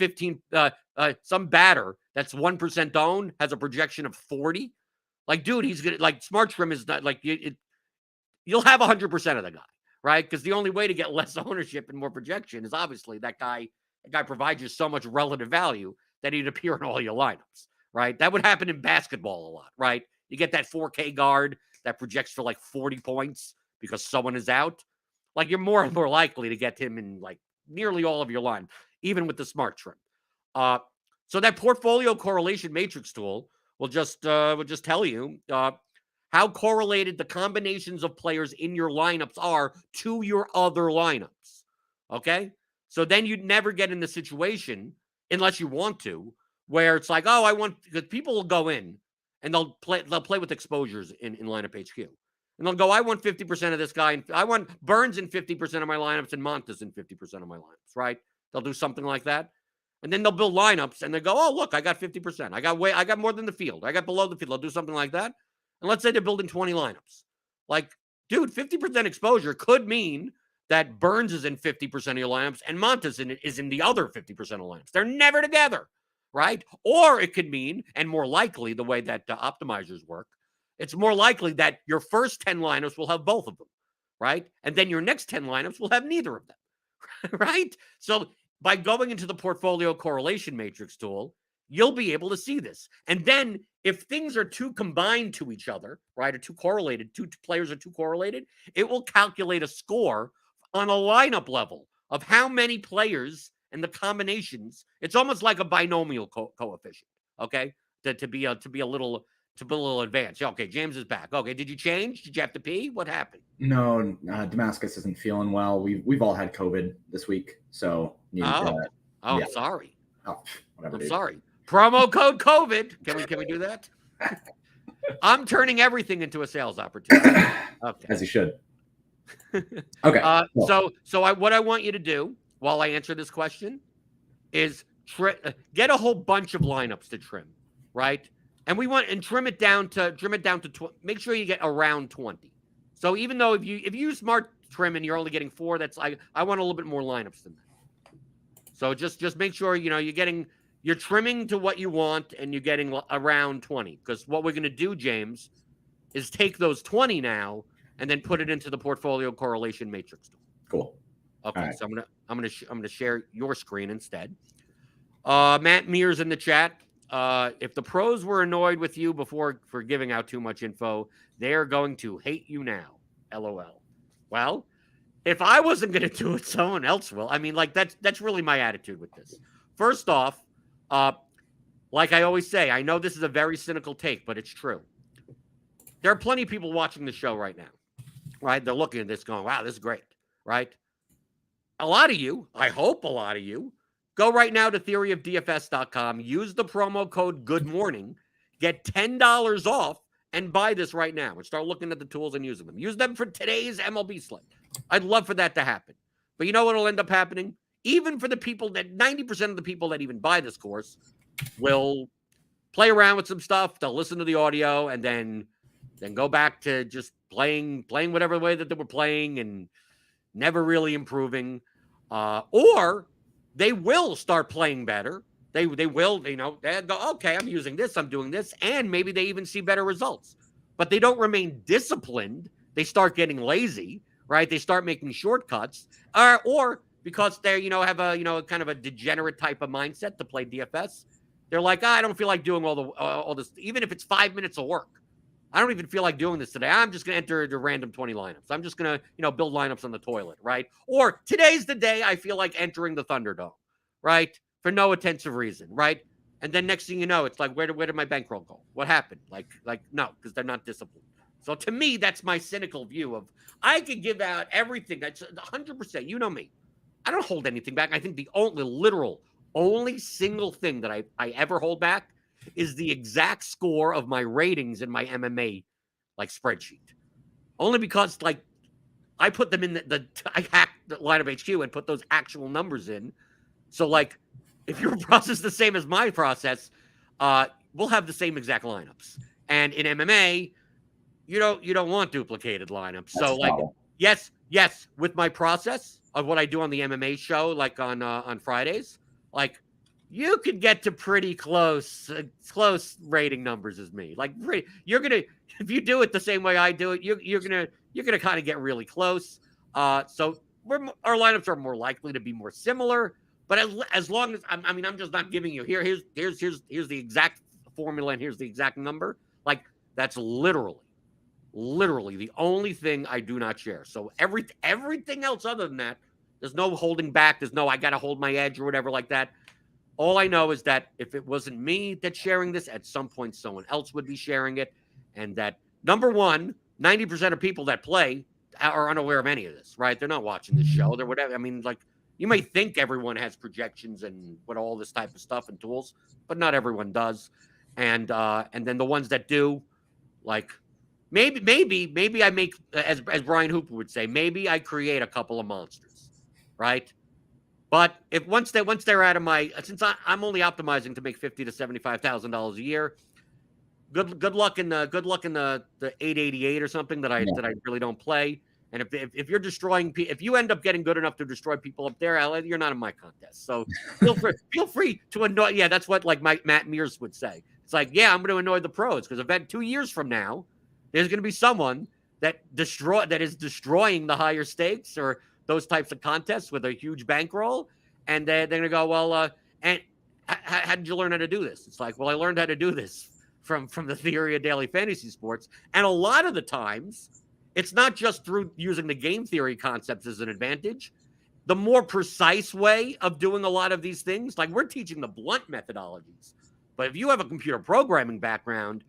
batter that's 1% owned has a projection of 40. Like, dude, he's gonna Smart Trim is not like you'll have 100% of the guy, right? Because the only way to get less ownership and more projection is obviously that guy provides you so much relative value that he'd appear in all your lineups, right? That would happen in basketball a lot, right? You get that 4K guard that projects for like 40 points because someone is out. Like, you're more and more likely to get him in like nearly all of your line, even with the Smart Trim. So that portfolio correlation matrix tool will just tell you how correlated the combinations of players in your lineups are to your other lineups. Okay? So then you'd never get in the situation, unless you want to, where it's like, oh, because people will go in and they'll play with exposures in lineup HQ. And they'll go, I want 50% of this guy, and I want Burns in 50% of my lineups and Montas in 50% of my lineups, right? They'll do something like that. And then they'll build lineups and they go, oh, look, I got 50%. I got more than the field. I got below the field. I'll do something like that. And let's say they're building 20 lineups. Like, dude, 50% exposure could mean that Burns is in 50% of your lineups and Montas is in the other 50% of lineups. They're never together, right? Or it could mean, and more likely the way that optimizers work, it's more likely that your first 10 lineups will have both of them, right? And then your next 10 lineups will have neither of them, right? So by going into the portfolio correlation matrix tool, you'll be able to see this. And then if things are too combined to each other, right, or too correlated, two players are too correlated, it will calculate a score on a lineup level of how many players and the combinations. It's almost like a binomial coefficient, okay, to be a little advanced. Okay, James is back. Okay, did you change? Did you have to pee? What happened? No, Damascus isn't feeling well. We've all had COVID this week, so sorry. Oh, whatever. I'm sorry. Promo code COVID. Can we do that? I'm turning everything into a sales opportunity. Okay, as you should. Okay. What I want you to do while I answer this question is get a whole bunch of lineups to trim, right? And trim it down to make sure you get around 20. So even though if you use Smart Trim and you're only getting 4, that's I want a little bit more lineups than that. So just make sure you're trimming to what you want and you're getting around 20. Because what we're going to do, James, is take those 20 now and then put it into the portfolio correlation matrix tool. Cool. Okay, right. So I'm gonna share your screen instead. Matt Mears in the chat. If the pros were annoyed with you before for giving out too much info, they are going to hate you now. LOL. Well, if I wasn't going to do it, someone else will. I mean, like that's really my attitude with this. First off, like I always say, I know this is a very cynical take, but it's true. There are plenty of people watching the show right now, right? They're looking at this going, wow, this is great, right? A lot of you, I hope a lot of you, go right now to theoryofdfs.com, use the promo code GOODMORNING, get $10 off, and buy this right now and start looking at the tools and using them. Use them for today's MLB slate. I'd love for that to happen. But you know what will end up happening? Even for the people that 90% of the people that even buy this course will play around with some stuff. They'll listen to the audio and then go back to just playing whatever way that they were playing and never really improving. Or they will start playing better. They will, they'll go, okay, I'm using this, I'm doing this, and maybe they even see better results. But they don't remain disciplined. They start getting lazy, right? They start making shortcuts, or because they, have a, kind of a degenerate type of mindset to play DFS. They're like, I don't feel like doing all this, even if it's 5 minutes of work. I don't even feel like doing this today. I'm just going to enter the random 20 lineups. I'm just going to, build lineups on the toilet, right? Or today's the day I feel like entering the Thunderdome, right? For no intensive reason, right? And then next thing you know, it's like, where did my bankroll go? What happened? Like no, because they're not disciplined. So to me, that's my cynical view of I could give out everything. That's 100%. You know me. I don't hold anything back. I think the only single thing that I ever hold back is the exact score of my ratings in my MMA spreadsheet. Only because I put them in I hacked the lineup HQ and put those actual numbers in. So if your process is the same as my process, we'll have the same exact lineups. And in MMA, you don't want duplicated lineups. So yes, with my process of what I do on the MMA show, on Fridays, you could get to pretty close rating numbers as me. You're gonna, if you do it the same way I do it, you're gonna kind of get really close. So our lineups are more likely to be more similar. But as long as I'm just not giving you here's the exact formula and here's the exact number. That's literally the only thing I do not share. So everything else other than that, there's no holding back. There's no I got to hold my edge or whatever like that. All I know is that if it wasn't me that's sharing this, at some point someone else would be sharing it, and that number one, 90% of people that play are unaware of any of this. Right? They're not watching this show. They're whatever. You may think everyone has projections and what all this type of stuff and tools, but not everyone does. And then the ones that do, maybe I make, as Brian Hooper would say, maybe I create a couple of monsters, right? But if once they're out of my, since I'm only optimizing to make $50,000 to $75,000 a year, good luck in the 888 or something that I really don't play. And if you're destroying, if you end up getting good enough to destroy people up there, you're not in my contest. So feel free to annoy. Yeah, that's what Matt Mears would say. It's I'm going to annoy the pros because 2 years from now, there's going to be someone that is destroying the higher stakes or those types of contests with a huge bankroll, and they're going to go, well, and how did you learn how to do this? It's well, I learned how to do this from the theory of daily fantasy sports, and a lot of the times. It's not just through using the game theory concepts as an advantage. The more precise way of doing a lot of these things, we're teaching the blunt methodologies. But if you have a computer programming background,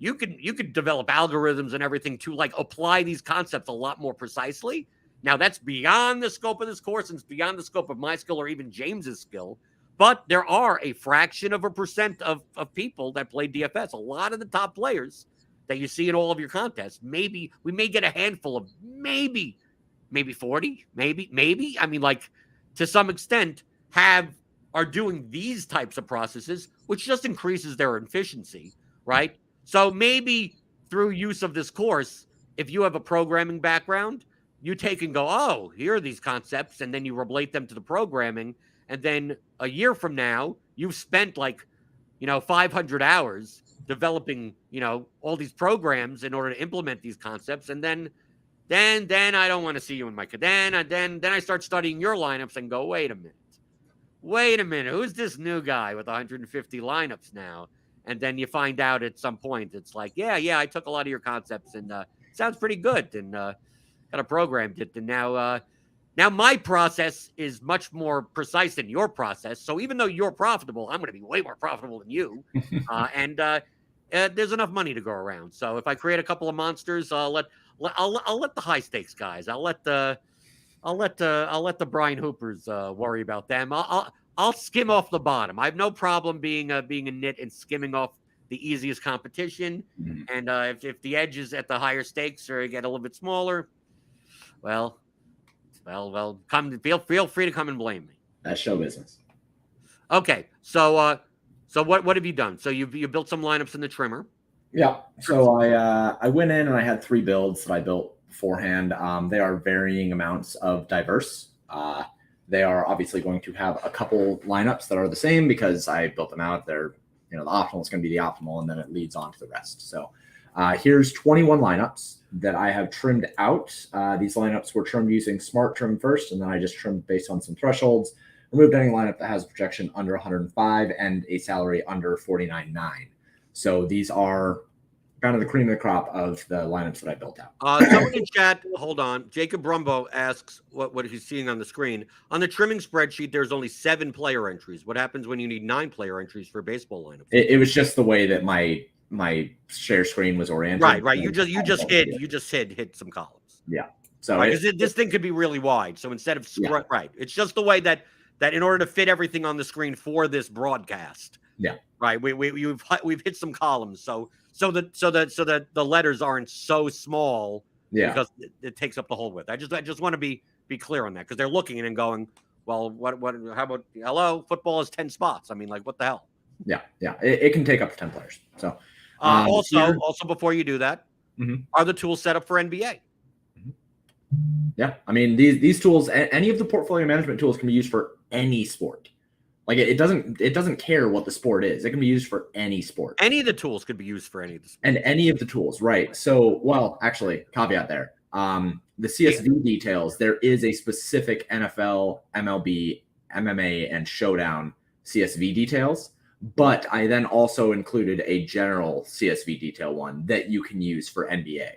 you could develop algorithms and everything to apply these concepts a lot more precisely. Now that's beyond the scope of this course and it's beyond the scope of my skill or even James's skill. But there are a fraction of a percent of people that play DFS. A lot of the top players that you see in all of your contests. Maybe we may get a handful of maybe 40, maybe. To some extent are doing these types of processes, which just increases their efficiency, right? So maybe through use of this course, if you have a programming background, you take and go, oh, here are these concepts, and then you relate them to the programming. And then a year from now, you've spent 500 hours developing, all these programs in order to implement these concepts. And then I don't want to see you in my, then I start studying your lineups and go, wait a minute. Who's this new guy with 150 lineups now? And then you find out at some point, it's yeah, I took a lot of your concepts and sounds pretty good. And kind of programmed it. And now my process is much more precise than your process. So even though you're profitable, I'm going to be way more profitable than you. And there's enough money to go around. So if I create a couple of monsters, I'll let the high stakes guys. I'll let the Brian Hoopers worry about them. I'll skim off the bottom. I have no problem being a nit and skimming off the easiest competition. Mhm. And if the edge is at the higher stakes or get a little bit smaller, well, come feel free to come and blame me. That's show business. Okay, so what have you done? So you built some lineups in the trimmer. Yeah. So I went in and I had 3 builds that I built beforehand. They are varying amounts of diverse. They are obviously going to have a couple lineups that are the same because I built them out. They're, the optimal is going to be the optimal, and then it leads on to the rest. So here's 21 lineups that I have trimmed out. These lineups were trimmed using smart trim first, and then I just trimmed based on some thresholds. Removed any lineup that has a projection under 105 and a salary under 49.9. So these are kind of the cream of the crop of the lineups that I built out. Someone in chat, hold on. Jacob Brumbo asks what he's seeing on the screen. On the trimming spreadsheet, there's only 7 player entries. What happens when you need 9 player entries for baseball lineups? It was just the way that my share screen was oriented. Right. You just hit some columns. Yeah. So because this thing could be really wide. So instead of right, it's just the way that in order to fit everything on the screen for this broadcast. Yeah. Right. We've hit some columns. So the letters aren't so small. Yeah. Because it takes up the whole width. I just want to be clear on that, because they're looking and going, well, what how about hello? Football is 10 spots. I mean, like, what the hell? Yeah. It can take up to 10 players. So also before you do that, mm-hmm. are the tools set up for NBA? Yeah. I mean, these tools, any of the portfolio management tools can be used for any sport. Like it doesn't care what the sport is. It can be used for any sport. Any of the tools could be used for any of the sports. And any of the tools, right? So, well, actually, caveat there. The CSV details, there is a specific NFL, MLB, MMA, and Showdown CSV details. But I then also included a general CSV detail one that you can use for NBA.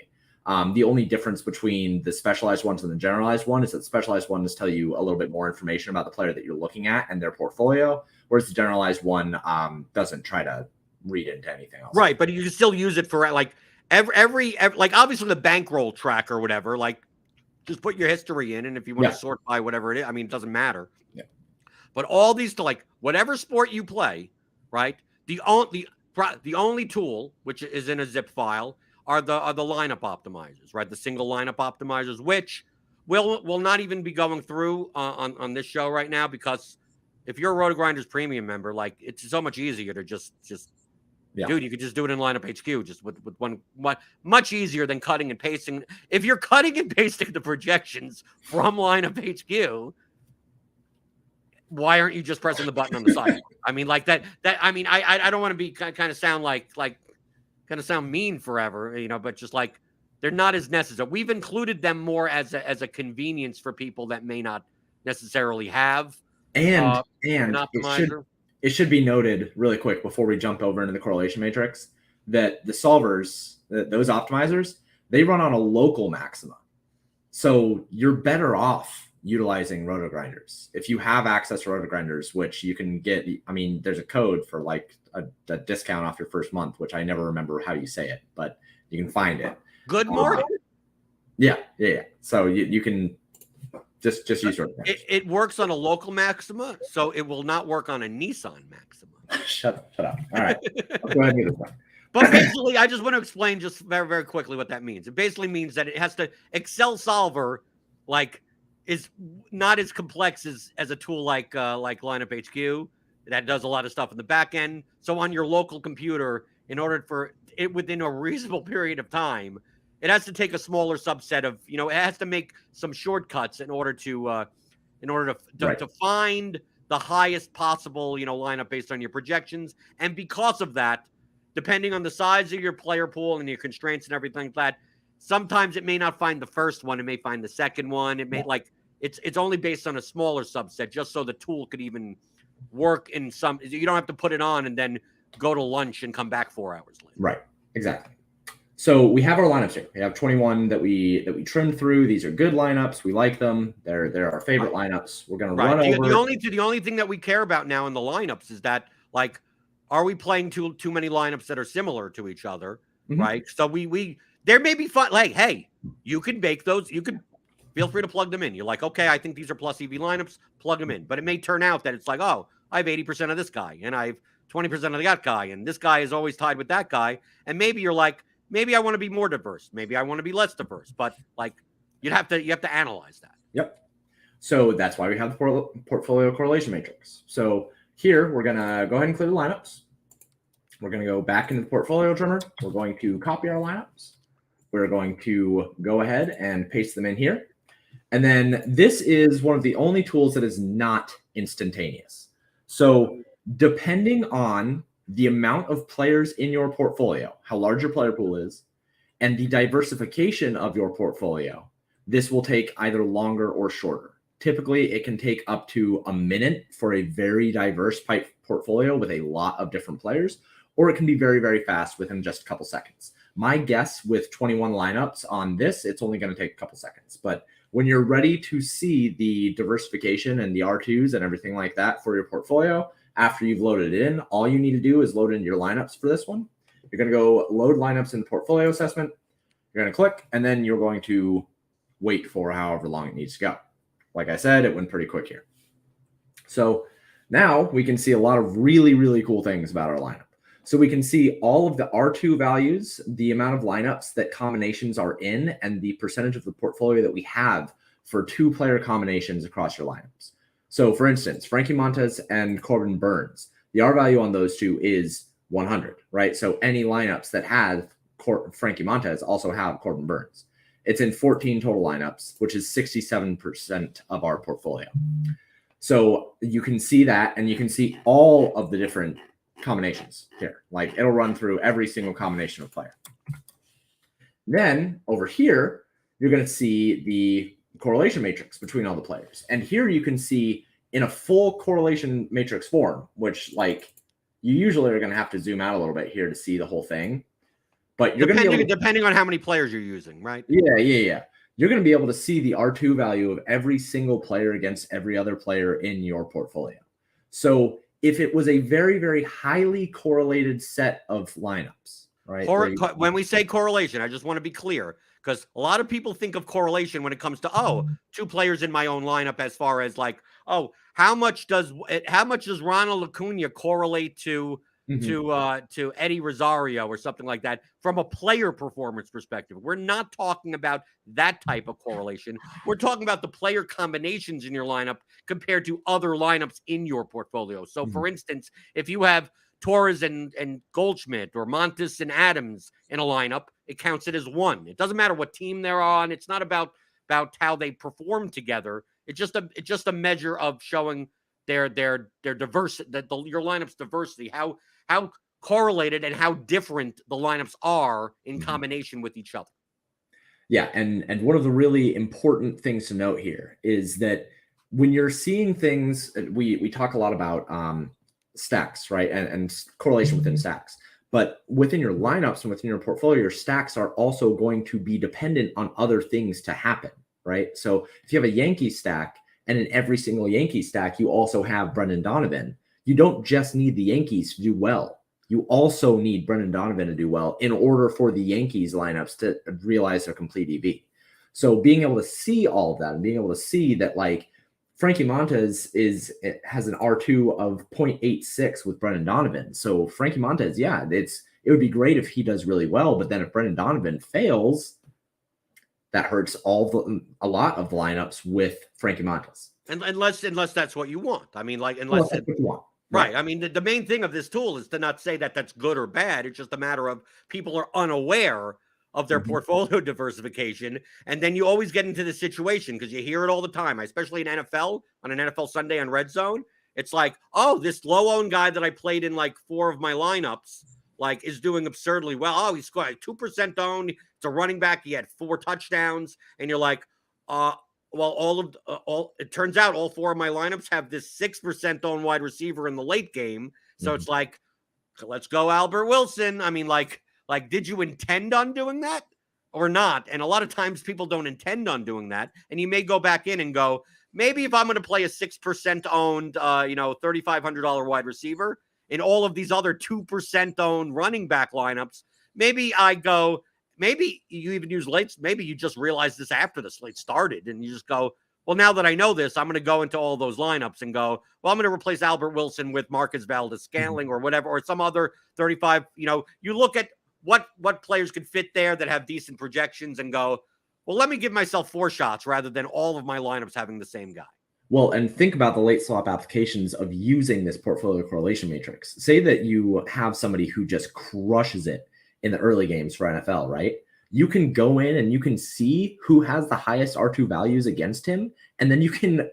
The only difference between the specialized ones and the generalized one is that the specialized ones tell you a little bit more information about the player that you're looking at and their portfolio, whereas the generalized one doesn't try to read into anything else. Right, but you can still use it for like every like obviously the bankroll track or whatever. Like, just put your history in, and if you want to sort by whatever it is, I mean, it doesn't matter. Yeah. But all these to like whatever sport you play, right? The only tool which is in a zip file are the lineup optimizers, right? The single lineup optimizers, which will not even be going through on this show right now, because if you're a RotoGrinders premium member, like, it's so much easier to just dude, you could just do it in lineup HQ, just with one much easier than cutting and pasting. If you're cutting and pasting the projections from lineup HQ, why aren't you just pressing the button on the side? I mean, like that I mean, I don't want to be kind of sound like kind of sound mean forever, but just like they're not as necessary. We've included them more as a convenience for people that may not necessarily have an optimizer. It should be noted really quick before we jump over into the correlation matrix that the solvers, those optimizers, they run on a local maxima. So you're better off utilizing RotoGrinders. If you have access to RotoGrinders, which you can get, I mean, there's a code for like a discount off your first month, which I never remember how you say it, but you can find it. Good morning. Yeah. So you can just use RotoGrinders. It works on a local maxima, so it will not work on a Nissan maxima. Shut up. All right. Let's go ahead and do this one. But basically, I just want to explain just very, very quickly what that means. It basically means that it has to Excel solver, like, is not as complex as a tool like lineup HQ that does a lot of stuff in the back end. So on your local computer, in order for it within a reasonable period of time, it has to take a smaller subset of, it has to make some shortcuts in order to find the highest possible, lineup based on your projections. And because of that, depending on the size of your player pool and your constraints and everything like that, sometimes it may not find the first one. It may find the second one. It may it's only based on a smaller subset, just so the tool could even work in some. You don't have to put it on and then go to lunch and come back 4 hours later. Right. Exactly. So we have our lineups here. We have 21 that we trimmed through. These are good lineups. We like them. They're our favorite lineups. We're going to run over. The only thing that we care about now in the lineups is that, like, are we playing too many lineups that are similar to each other? Mm-hmm. Right. So we there may be fun. Like, hey, you can make those. You could feel free to plug them in. You're like, okay, I think these are plus EV lineups. Plug them in. But it may turn out that it's like, oh, I have 80% of this guy, and I have 20% of that guy, and this guy is always tied with that guy. And maybe you're like, maybe I want to be more diverse. Maybe I want to be less diverse. But like, you have to analyze that. Yep. So that's why we have the portfolio correlation matrix. So here we're going to go ahead and clear the lineups. We're going to go back into the portfolio trimmer. We're going to copy our lineups. We're going to go ahead and paste them in here. And then this is one of the only tools that is not instantaneous. So depending on the amount of players in your portfolio, how large your player pool is, and the diversification of your portfolio, this will take either longer or shorter. Typically, it can take up to a minute for a very diverse portfolio with a lot of different players, or it can be very, very fast within just a couple seconds. My guess with 21 lineups on this, it's only going to take a couple seconds. But when you're ready to see the diversification and the R2s and everything like that for your portfolio, after you've loaded it in, all you need to do is load in your lineups for this one. You're going to go load lineups in the portfolio assessment. You're going to click, and then you're going to wait for however long it needs to go. Like I said, it went pretty quick here. So now we can see a lot of really, really cool things about our lineup. So we can see all of the R2 values, the amount of lineups that combinations are in, and the percentage of the portfolio that we have for 2-player combinations across your lineups. So for instance, Frankie Montas and Corbin Burns, the R value on those two is 100, right? So any lineups that have Frankie Montas also have Corbin Burns. It's in 14 total lineups, which is 67% of our portfolio. So you can see that, and you can see all of the different combinations here. Like, it'll run through every single combination of player. Then over here, you're going to see the correlation matrix between all the players. And here you can see in a full correlation matrix form, which like you usually are going to have to zoom out a little bit here to see the whole thing. But you're going to be able to, depending on how many players you're using, right? Yeah. You're going to be able to see the R2 value of every single player against every other player in your portfolio. So if it was a very, very highly correlated set of lineups, right? When we say correlation, I just want to be clear, because a lot of people think of correlation when it comes to, 2 players in my own lineup, as far as like, how much does Ronald Acuna correlate to Eddie Rosario or something like that from a player performance perspective. We're not talking about that type of correlation. We're talking about the player combinations in your lineup compared to other lineups in your portfolio. So for instance, if you have Torres and Goldschmidt or Montes and Adams in a lineup, it counts it as 1. It doesn't matter what team they're on. It's not about how they perform together. It's just a measure of showing their diversity, your lineup's diversity, how correlated and how different the lineups are in combination with each other. Yeah, and one of the really important things to note here is that when you're seeing things, we talk a lot about stacks, right, and correlation within stacks. But within your lineups and within your portfolio, your stacks are also going to be dependent on other things to happen, right? So if you have a Yankee stack, and in every single Yankee stack, you also have Brendan Donovan, you don't just need the Yankees to do well. You also need Brendan Donovan to do well in order for the Yankees lineups to realize their complete EV. So being able to see all of that and being able to see that, like, Frankie Montas has an R2 of 0.86 with Brendan Donovan. So Frankie Montas, it would be great if he does really well, but then if Brendan Donovan fails, that hurts a lot of the lineups with Frankie Montas. And unless that's what you want. I mean, like, unless that's what you want. Right. I mean, the main thing of this tool is to not say that that's good or bad. It's just a matter of people are unaware of their portfolio diversification. And then you always get into this situation because you hear it all the time, especially in NFL, on an NFL Sunday on Red Zone. It's like, this low-owned guy that I played in like 4 of my lineups, like, is doing absurdly well. He scored 2% owned. It's a running back. He had 4 touchdowns. And you're like, it turns out all 4 of my lineups have this 6% owned wide receiver in the late game. So it's like, let's go Albert Wilson. I mean, like, did you intend on doing that or not? And a lot of times people don't intend on doing that. And you may go back in and go, maybe if I'm going to play a 6% owned, $3,500 wide receiver in all of these other 2% owned running back lineups, maybe you even use late. Maybe you just realize this after the slate started and you just go, well, now that I know this, I'm going to go into all those lineups and go, well, I'm going to replace Albert Wilson with Marcus Valdes-Scantling or whatever, or some other 35. You look at what players could fit there that have decent projections and go, well, let me give myself 4 shots rather than all of my lineups having the same guy. Well, and think about the late swap applications of using this portfolio correlation matrix. Say that you have somebody who just crushes it in the early games for NFL, right? You can go in and you can see who has the highest R2 values against him. And then you can,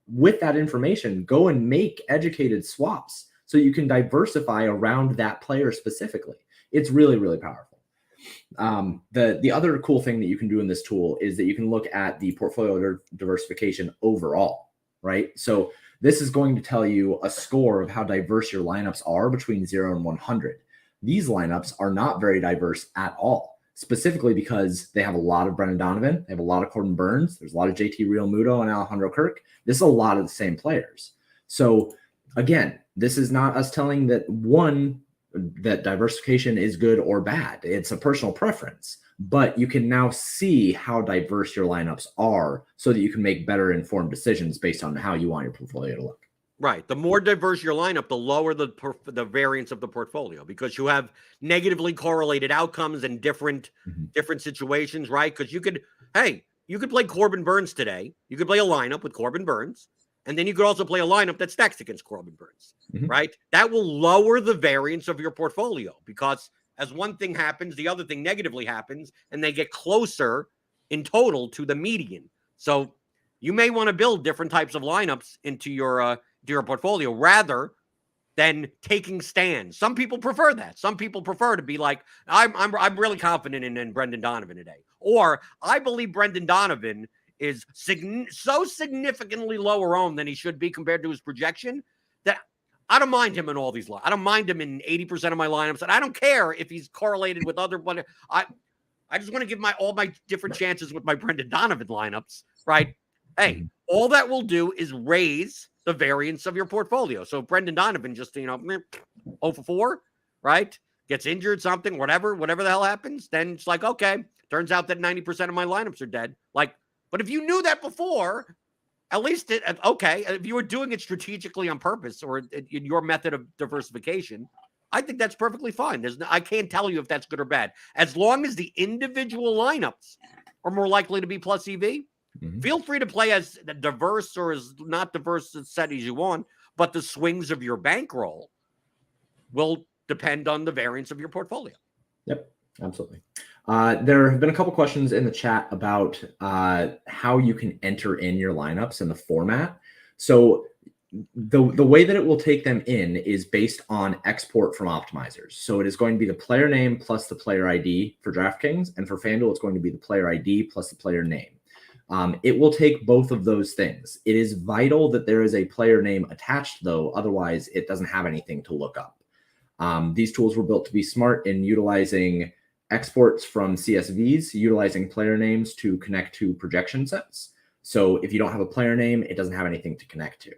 with that information, go and make educated swaps so you can diversify around that player specifically. It's really, really powerful. The other cool thing that you can do in this tool is that you can look at the portfolio diversification overall, right? So this is going to tell you a score of how diverse your lineups are between 0 and 100. These lineups are not very diverse at all, specifically because they have a lot of Brendan Donovan, they have a lot of Corbin Burns, there's a lot of JT Realmuto and Alejandro Kirk. This is a lot of the same players. So again, this is not us telling that that diversification is good or bad. It's a personal preference, but you can now see how diverse your lineups are so that you can make better informed decisions based on how you want your portfolio to look. Right. The more diverse your lineup, the lower the variance of the portfolio, because you have negatively correlated outcomes in different situations, right? Because you could play Corbin Burns today. You could play a lineup with Corbin Burns. And then you could also play a lineup that stacks against Corbin Burns, right? That will lower the variance of your portfolio because as one thing happens, the other thing negatively happens, and they get closer in total to the median. So you may want to build different types of lineups into your portfolio rather than taking stands. Some people prefer that. Some people prefer to be like, I'm really confident in Brendan Donovan today, or I believe Brendan Donovan is so significantly lower owned than he should be compared to his projection that I don't mind him in all these lineups. I don't mind him in 80% of my lineups, and I don't care if he's correlated with other. But I just want to give all my different chances with my Brendan Donovan lineups, right? Hey, all that will do is raise the variance of your portfolio. So Brendan Donovan just 0 for 4, right? Gets injured, something, whatever the hell happens, then it's like, okay, turns out that 90% of my lineups are dead. Like, but if you knew that before, at least if you were doing it strategically on purpose or in your method of diversification, I think that's perfectly fine. I can't tell you if that's good or bad. As long as the individual lineups are more likely to be plus EV, feel free to play as diverse or as not diverse a set as you want, but the swings of your bankroll will depend on the variance of your portfolio. Yep, absolutely. There have been a couple questions in the chat about how you can enter in your lineups and the format. So the way that it will take them in is based on export from optimizers. So it is going to be the player name plus the player ID for DraftKings, and for FanDuel, it's going to be the player ID plus the player name. It will take both of those things. It is vital that there is a player name attached, though. Otherwise, it doesn't have anything to look up. These tools were built to be smart in utilizing exports from CSVs, utilizing player names to connect to projection sets. So if you don't have a player name, it doesn't have anything to connect to.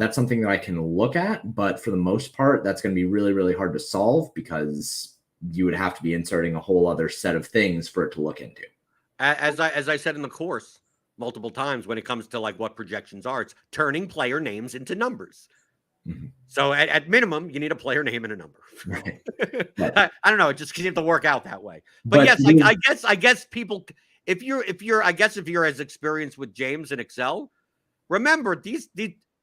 That's something that I can look at, but for the most part, that's going to be really, really hard to solve because you would have to be inserting a whole other set of things for it to look into. As I said in the course multiple times, when it comes to like what projections are, it's turning player names into numbers. So at minimum, you need a player name and a number. Right. I don't know. It just seems to work out that way. But yes, I guess people, if you're as experienced with James in Excel, remember this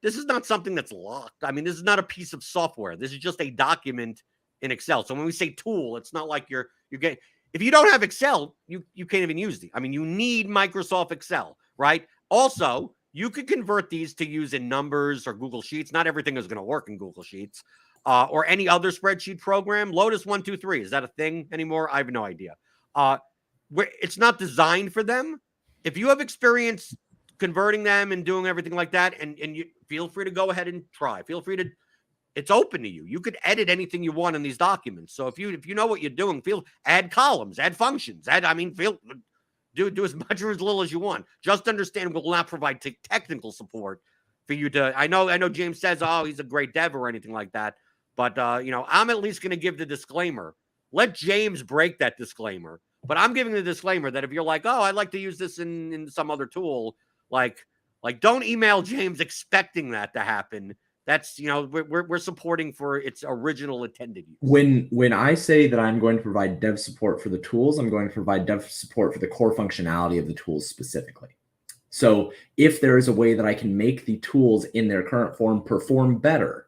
is not something that's locked. I mean, this is not a piece of software. This is just a document in Excel. So when we say tool, it's not like you're getting. If you don't have Excel, you can't even use the. I mean, you need Microsoft Excel, right? Also, you could convert these to use in Numbers or Google Sheets. Not everything is going to work in Google Sheets or any other spreadsheet program. Lotus 123, is that a thing anymore? I have no idea. It's not designed for them. If you have experience converting them and doing everything like that, and you feel free to go ahead and try. Feel free to. It's open to you. You could edit anything you want in these documents. So if you know what you're doing, add columns, add functions, do as much or as little as you want. Just understand we'll not provide technical support for you to. I know James says, oh, he's a great dev or anything like that. But I'm at least going to give the disclaimer. Let James break that disclaimer. But I'm giving the disclaimer that if you're like, oh, I'd like to use this in some other tool, Like don't email James expecting that to happen. That's, we're supporting for its original intended use. When I say that I'm going to provide dev support for the tools, I'm going to provide dev support for the core functionality of the tools specifically. So if there is a way that I can make the tools in their current form perform better,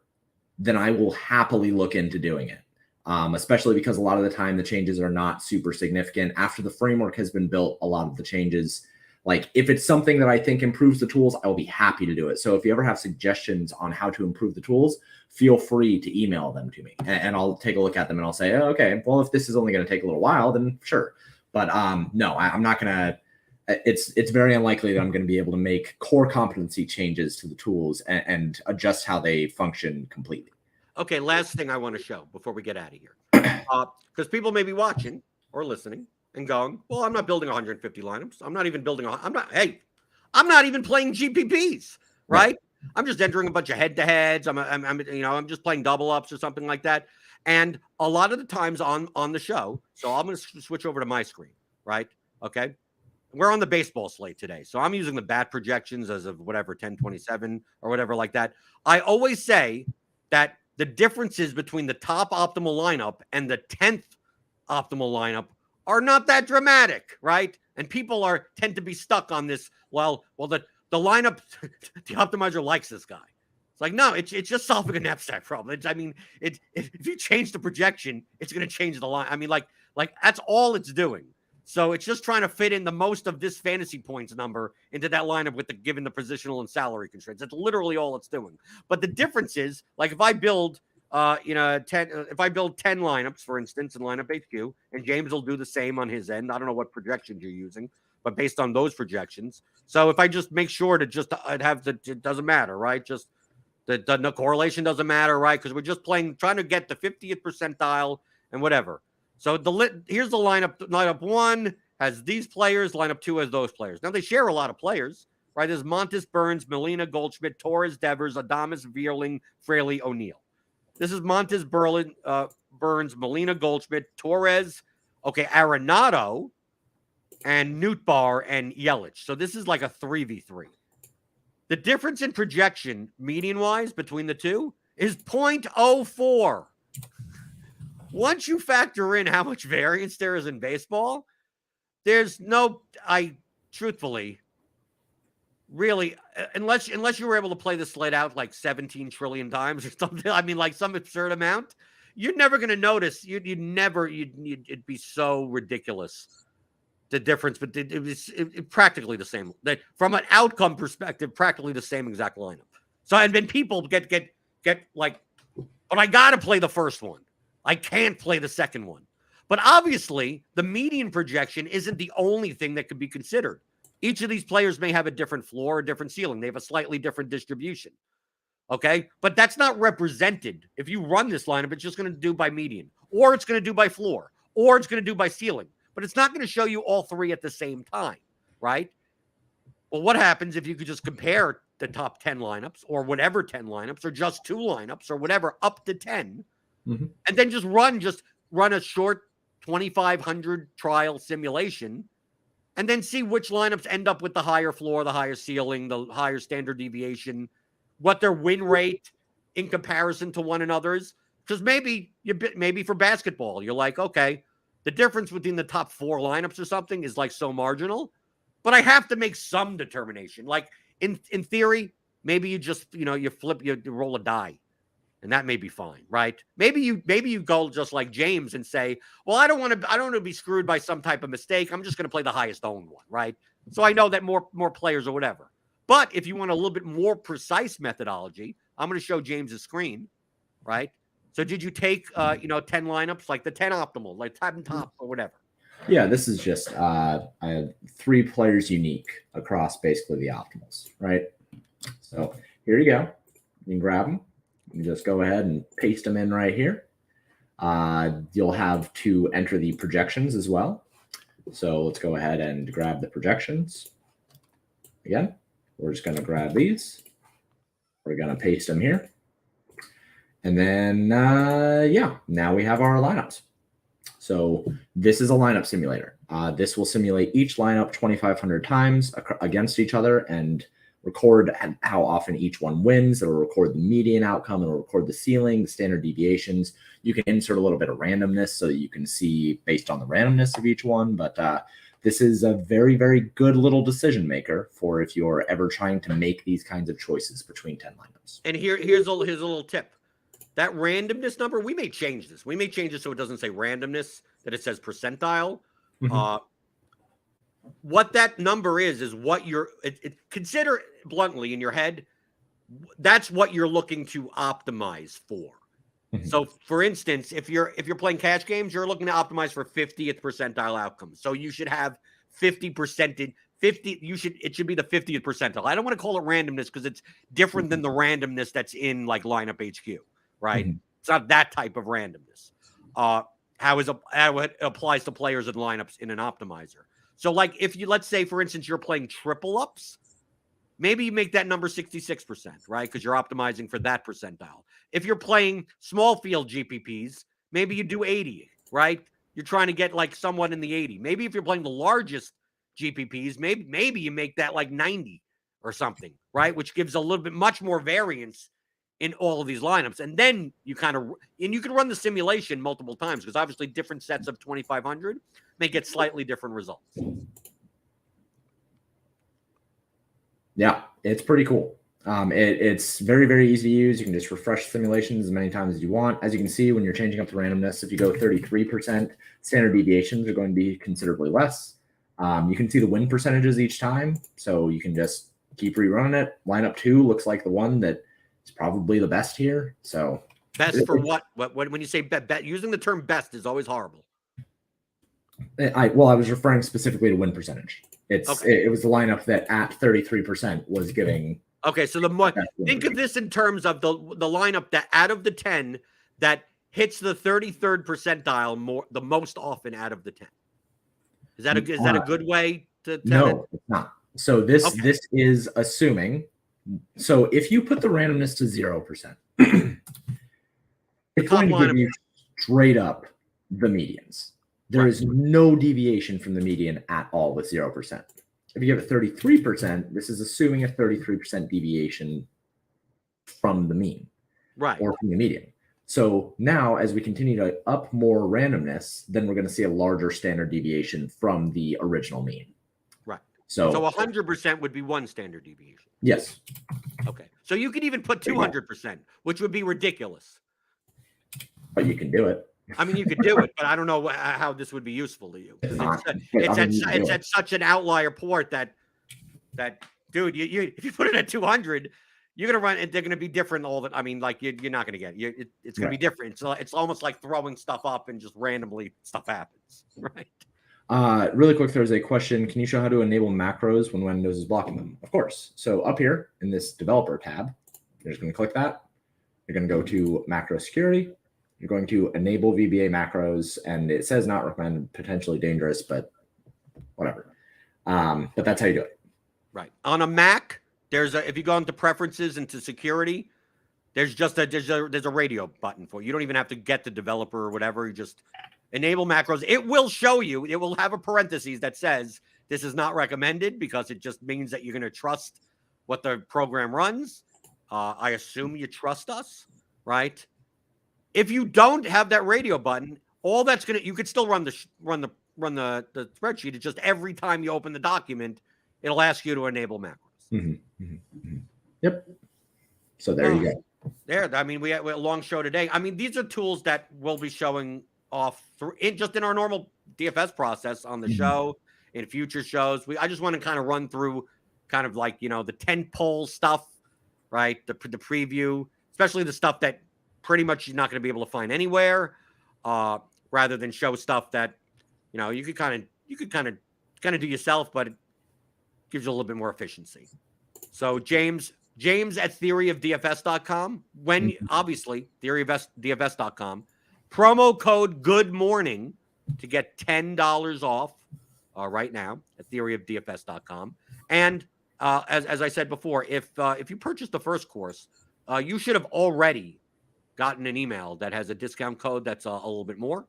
then I will happily look into doing it. Especially because a lot of the time the changes are not super significant. After the framework has been built, a lot of the changes, like if it's something that I think improves the tools, I will be happy to do it. So if you ever have suggestions on how to improve the tools, feel free to email them to me and I'll take a look at them and I'll say, oh, okay, well, if this is only going to take a little while, then sure. But no, I'm not going to. It's very unlikely that I'm going to be able to make core competency changes to the tools and adjust how they function completely. Okay, last thing I want to show before we get out of here. Because people may be watching or listening and going, well, I'm not building 150 lineups. I'm not even building, I'm not even playing GPPs, right? I'm just entering a bunch of head-to-heads. I'm just playing double ups or something like that. And a lot of the times on the show, so I'm going to switch over to my screen, right? Okay. We're on the baseball slate today. So I'm using the bat projections as of whatever, 1027 or whatever like that. I always say that the differences between the top optimal lineup and the 10th optimal lineup are not that dramatic, right? And people tend to be stuck on this. Well, the lineup, the optimizer likes this guy. It's like, no, it's just solving a knapsack problem. If you change the projection, it's going to change the line. I mean, like that's all it's doing. So it's just trying to fit in the most of this fantasy points number into that lineup given the positional and salary constraints. That's literally all it's doing. But the difference is, like if I build, 10 lineups, for instance, in lineup HQ, and James will do the same on his end. I don't know what projections you're using, but based on those projections. So if I just make sure to it doesn't matter, right? Just the correlation doesn't matter, right? Because we're just trying to get the 50th percentile and whatever. So here's the lineup. Lineup 1 has these players. Lineup 2 has those players. Now, they share a lot of players, right? There's Montes, Burns, Molina, Goldschmidt, Torres, Devers, Adames, Vierling, Fraley, O'Neill. This is Montes, Burns, Molina, Goldschmidt, Torres, Arenado, and Nootbaar and Yelich. So this is like a 3v3. The difference in projection, median-wise, between the two is 0.04. Once you factor in how much variance there is in baseball, there's truthfully, really, unless you were able to play the slate out like 17 trillion times or something, I mean, like some absurd amount, you're never going to notice. It'd be so ridiculous. The difference, but it's practically the same. From an outcome perspective, practically the same exact lineup. So, and then people get like, but I got to play the first one. I can't play the second one. But obviously, the median projection isn't the only thing that could be considered. Each of these players may have a different floor, a different ceiling. They have a slightly different distribution. Okay? But that's not represented. If you run this lineup, it's just going to do by median, or it's going to do by floor, or it's going to do by ceiling. But it's not going to show you all three at the same time, right? Well, what happens if you could just compare the top 10 lineups or whatever 10 lineups or just 2 lineups or whatever up to 10? Mm-hmm. And then just run a short 2,500 trial simulation and then see which lineups end up with the higher floor, the higher ceiling, the higher standard deviation, what their win rate in comparison to one another's. Because maybe for basketball, you're like, okay, the difference between the top 4 lineups or something is like so marginal, but I have to make some determination. Like in theory, maybe you just, you roll a die. And that may be fine, right? Maybe you go just like James and say, well, I don't want to be screwed by some type of mistake. I'm just going to play the highest owned one, right? So I know that more players or whatever. But if you want a little bit more precise methodology, I'm going to show James's screen, right? So did you take 10 lineups, like the 10 optimal, like 10 top or whatever? Yeah, this is just 3 players unique across basically the optimals, right? So here you go. You can grab them. You just go ahead and paste them in right here. You'll have to enter the projections as well. So let's go ahead and grab the projections. Again, we're just going to grab these. We're going to paste them here. And then, now we have our lineups. So this is a lineup simulator. This will simulate each lineup 2,500 times against each other and record how often each one wins. It'll record the median outcome. It'll record the ceiling, the standard deviations. You can insert a little bit of randomness so that you can see based on the randomness of each one. But this is a very, very good little decision maker for if you're ever trying to make these kinds of choices between 10 lineups. And here's a little tip. That randomness number, we may change this. We may change it so it doesn't say randomness, that it says percentile. What that number is what you're consider bluntly in your head. That's what you're looking to optimize for. So, for instance, if you're playing cash games, you're looking to optimize for 50th percentile outcomes. So you should have 50%. It should be the 50th percentile. I don't want to call it randomness because it's different than the randomness that's in like lineup HQ, right? It's not that type of randomness. How it applies to players and lineups in an optimizer. So, like, if you, let's say, for instance, you're playing triple ups, maybe you make that number 66%, right? Because you're optimizing for that percentile. If you're playing small field GPPs, maybe you do 80, right? You're trying to get like somewhat in the 80. Maybe if you're playing the largest GPPs, maybe you make that like 90 or something, right? Which gives a little bit much more variance in all of these lineups. And then you you can run the simulation multiple times because obviously different sets of 2,500 may get slightly different results. Yeah, it's pretty cool. It's very, very easy to use. You can just refresh simulations as many times as you want. As you can see, when you're changing up the randomness, if you go 33%, standard deviations are going to be considerably less. You can see the win percentages each time. So you can just keep rerunning it. Lineup 2 looks like the one that is probably the best here. So best for what? When you say bet, using the term best is always horrible. I was referring specifically to win percentage. It was the lineup that at 33% was giving. Okay, so think of this in terms of the lineup that out of the 10 that hits the 33rd percentile the most often out of the 10. Is that a good way to tell it? No, it's not. So this is assuming. So if you put the randomness to 0%, it's going to give you straight up the medians. There is no deviation from the median at all with 0%. If you have a 33%, this is assuming a 33% deviation from the mean, right, or from the median. So now, as we continue to up more randomness, then we're going to see a larger standard deviation from the original mean. Right. So 100% would be one standard deviation. Yes. Okay. So you could even put 200%, which would be ridiculous. But you can do it. I mean, you could do it, but I don't know how this would be useful to you. It's at such an outlier port that dude, if you put it at 200, you're gonna run, and they're gonna be different. All that, I mean, like you're not gonna get it's gonna be different. So it's almost like throwing stuff up and just randomly stuff happens, right? Really quick, there's a question. Can you show how to enable macros when Windows is blocking them? Of course. So up here in this developer tab, you're just gonna click that. You're gonna go to macro security. You're going to enable VBA macros, and it says not recommended, potentially dangerous, but whatever. But that's how you do it. Right. On a Mac, if you go into preferences into security, there's a radio button for you. You don't even have to get the developer or whatever. You just enable macros. It will show you. It will have a parentheses that says this is not recommended because it just means that you're going to trust what the program runs. I assume you trust us, right? If you don't have that radio button, you could still run the spreadsheet. It's just every time you open the document, it'll ask you to enable macros. Yep. So there you go. There. I mean, we had a long show today. I mean, these are tools that we'll be showing off just in our normal DFS process on the show, in future shows. I just want to kind of run through kind of like, the 10 poll stuff, right? The preview, especially the stuff that pretty much you're not going to be able to find anywhere, rather than show stuff that, you could kind of do yourself, but it gives you a little bit more efficiency. So James at theoryofdfs.com, obviously theoryofdfs.com, promo code good morning to get $10 off right now at theoryofdfs.com. And as I said before, if you purchase the first course, you should have already gotten an email that has a discount code that's a little bit more.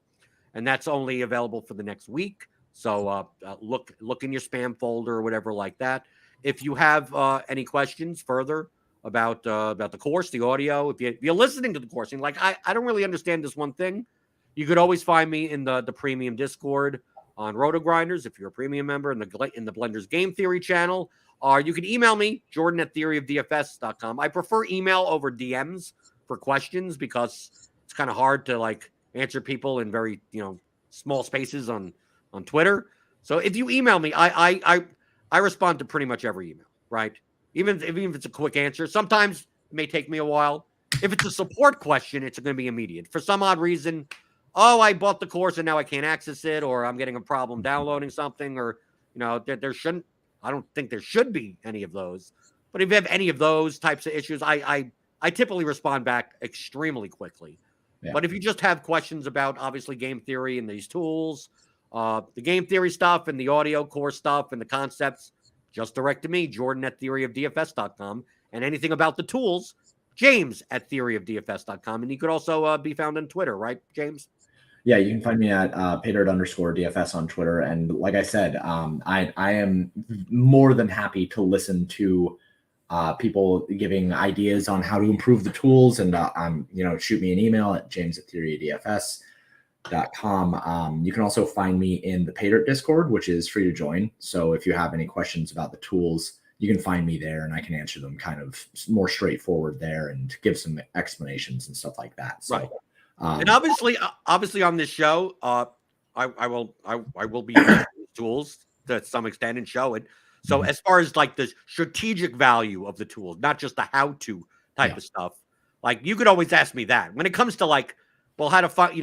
and that's only available for the next week. So look in your spam folder or whatever like that. If you have any questions further about the course, the audio, if you're listening to the course and like I don't really understand this one thing, you could always find me in the premium Discord on RotoGrinders if you're a premium member, in the Blenders Game Theory channel. Or you can email me, Jordan@theoryofdfs.com. I prefer email over DMs for questions because it's kind of hard to like answer people in very small spaces on Twitter. So if you email me, I respond to pretty much every email, right? Even if it's a quick answer. Sometimes it may take me a while. If it's a support question, it's going to be immediate. For some odd reason, I bought the course and now I can't access it, or I'm getting a problem downloading something, or there shouldn't. I don't think there should be any of those. But if you have any of those types of issues, I typically respond back extremely quickly. Yeah. But if you just have questions about obviously game theory and these tools, the game theory stuff and the audio course stuff and the concepts, just direct to me, Jordan@theoryofdfs.com. And anything about the tools, James@theoryofdfs.com. And you could also be found on Twitter, right, James? Yeah, you can find me at paydirt_DFS on Twitter. And like I said, I am more than happy to listen to people giving ideas on how to improve the tools. And, shoot me an email at james@theoryofdfs.com. You can also find me in the Paydirt Discord, which is free to join. So if you have any questions about the tools, you can find me there and I can answer them kind of more straightforward there and give some explanations and stuff like that. So, right. And obviously on this show, I will be using tools to some extent and show it. So as far as like the strategic value of the tools, not just the how-to type of stuff, like you could always ask me that. When it comes to like, well, how to find,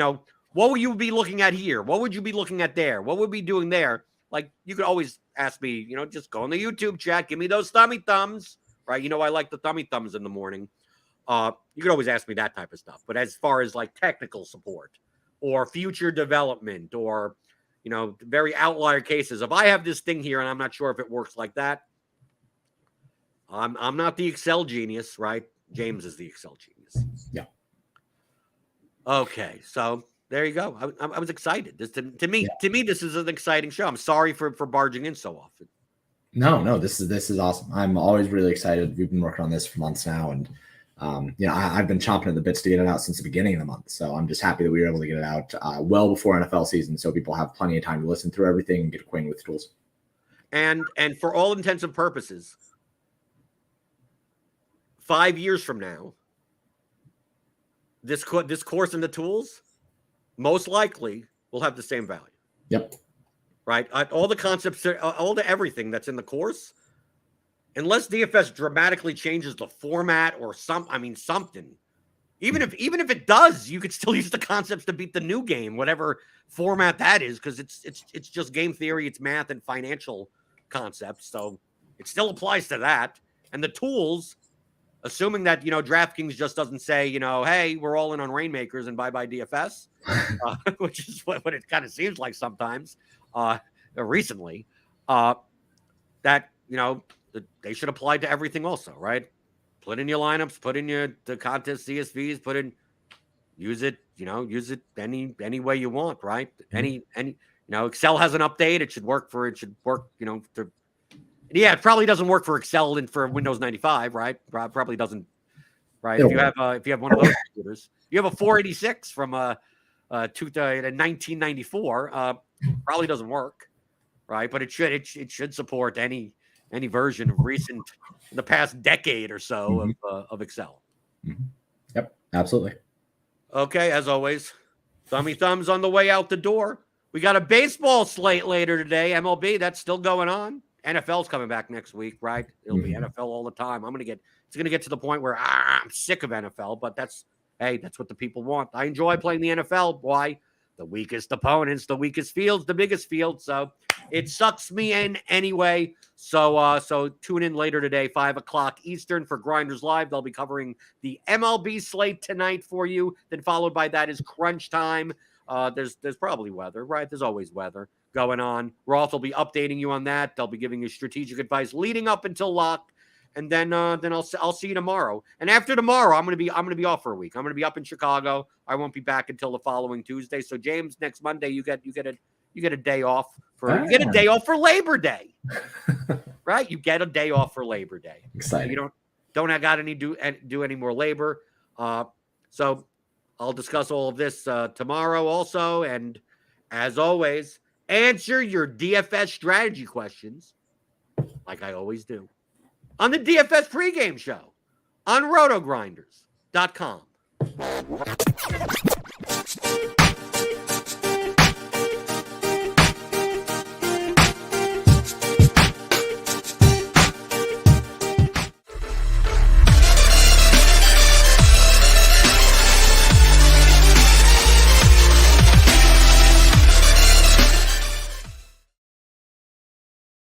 what would you be looking at here? What would you be looking at there? What would we be doing there? Like you could always ask me, just go in the YouTube chat, give me those thummy thumbs, right? I like the thummy thumbs in the morning. You could always ask me that type of stuff. But as far as like technical support or future development or, very outlier cases, if I have this thing here and I'm not sure if it works like that, I'm not the Excel genius, right? James is the Excel genius. Yeah. Okay, so there you go. I was excited. To me, this is an exciting show. I'm sorry for barging in so often. No, this is awesome. I'm always really excited. We've been working on this for months now, and I've been chomping at the bits to get it out since the beginning of the month. So I'm just happy that we were able to get it out well before NFL season, so people have plenty of time to listen through everything and get acquainted with the tools. And for all intents and purposes, 5 years from now, this course and the tools most likely will have the same value. Yep. Right. All the concepts, all the everything that's in the course, unless DFS dramatically changes the format or something. Even if it does, you could still use the concepts to beat the new game, whatever format that is, because it's just game theory, it's math and financial concepts. So it still applies to that. And the tools, assuming that DraftKings just doesn't say, hey, we're all in on Rainmakers and bye DFS, which is what it kind of seems like sometimes. Recently, that they should apply to everything also, right? Put in your lineups, put in the contest CSVs, use it any way you want, right? Mm-hmm. Any Excel has an update, it should work. It probably doesn't work for Excel and for Windows 95, right? Probably doesn't, right? If you have one of those computers, you have a 486 from 1994, probably doesn't work, right? But it should support any version of the past decade or so of Excel. Mm-hmm. Yep, absolutely. Okay, as always, thummy thumbs on the way out the door. We got a baseball slate later today. MLB, that's still going on. NFL's coming back next week, right? It'll be NFL all the time. It's going to get to the point where I'm sick of NFL, but that's what the people want. I enjoy playing the NFL. Why? The weakest opponents, the weakest fields, the biggest fields. So it sucks me in anyway. So tune in later today, 5:00 Eastern for Grinders Live. They'll be covering the MLB slate tonight for you. Then followed by that is Crunch Time. There's probably weather, right? There's always weather going on. Roth will be updating you on that. They'll be giving you strategic advice leading up until lock. and then I'll see you tomorrow. And after tomorrow, I'm gonna be off for a week. I'm gonna be up in Chicago. I won't be back until the following Tuesday. So James, next Monday you get a day off for a day off for Labor Day, right? You get a day off for Labor Day. Exciting. You don't got any do any more labor. So I'll discuss all of this tomorrow also. And as always, answer your DFS strategy questions like I always do on the DFS pregame show on RotoGrinders.com.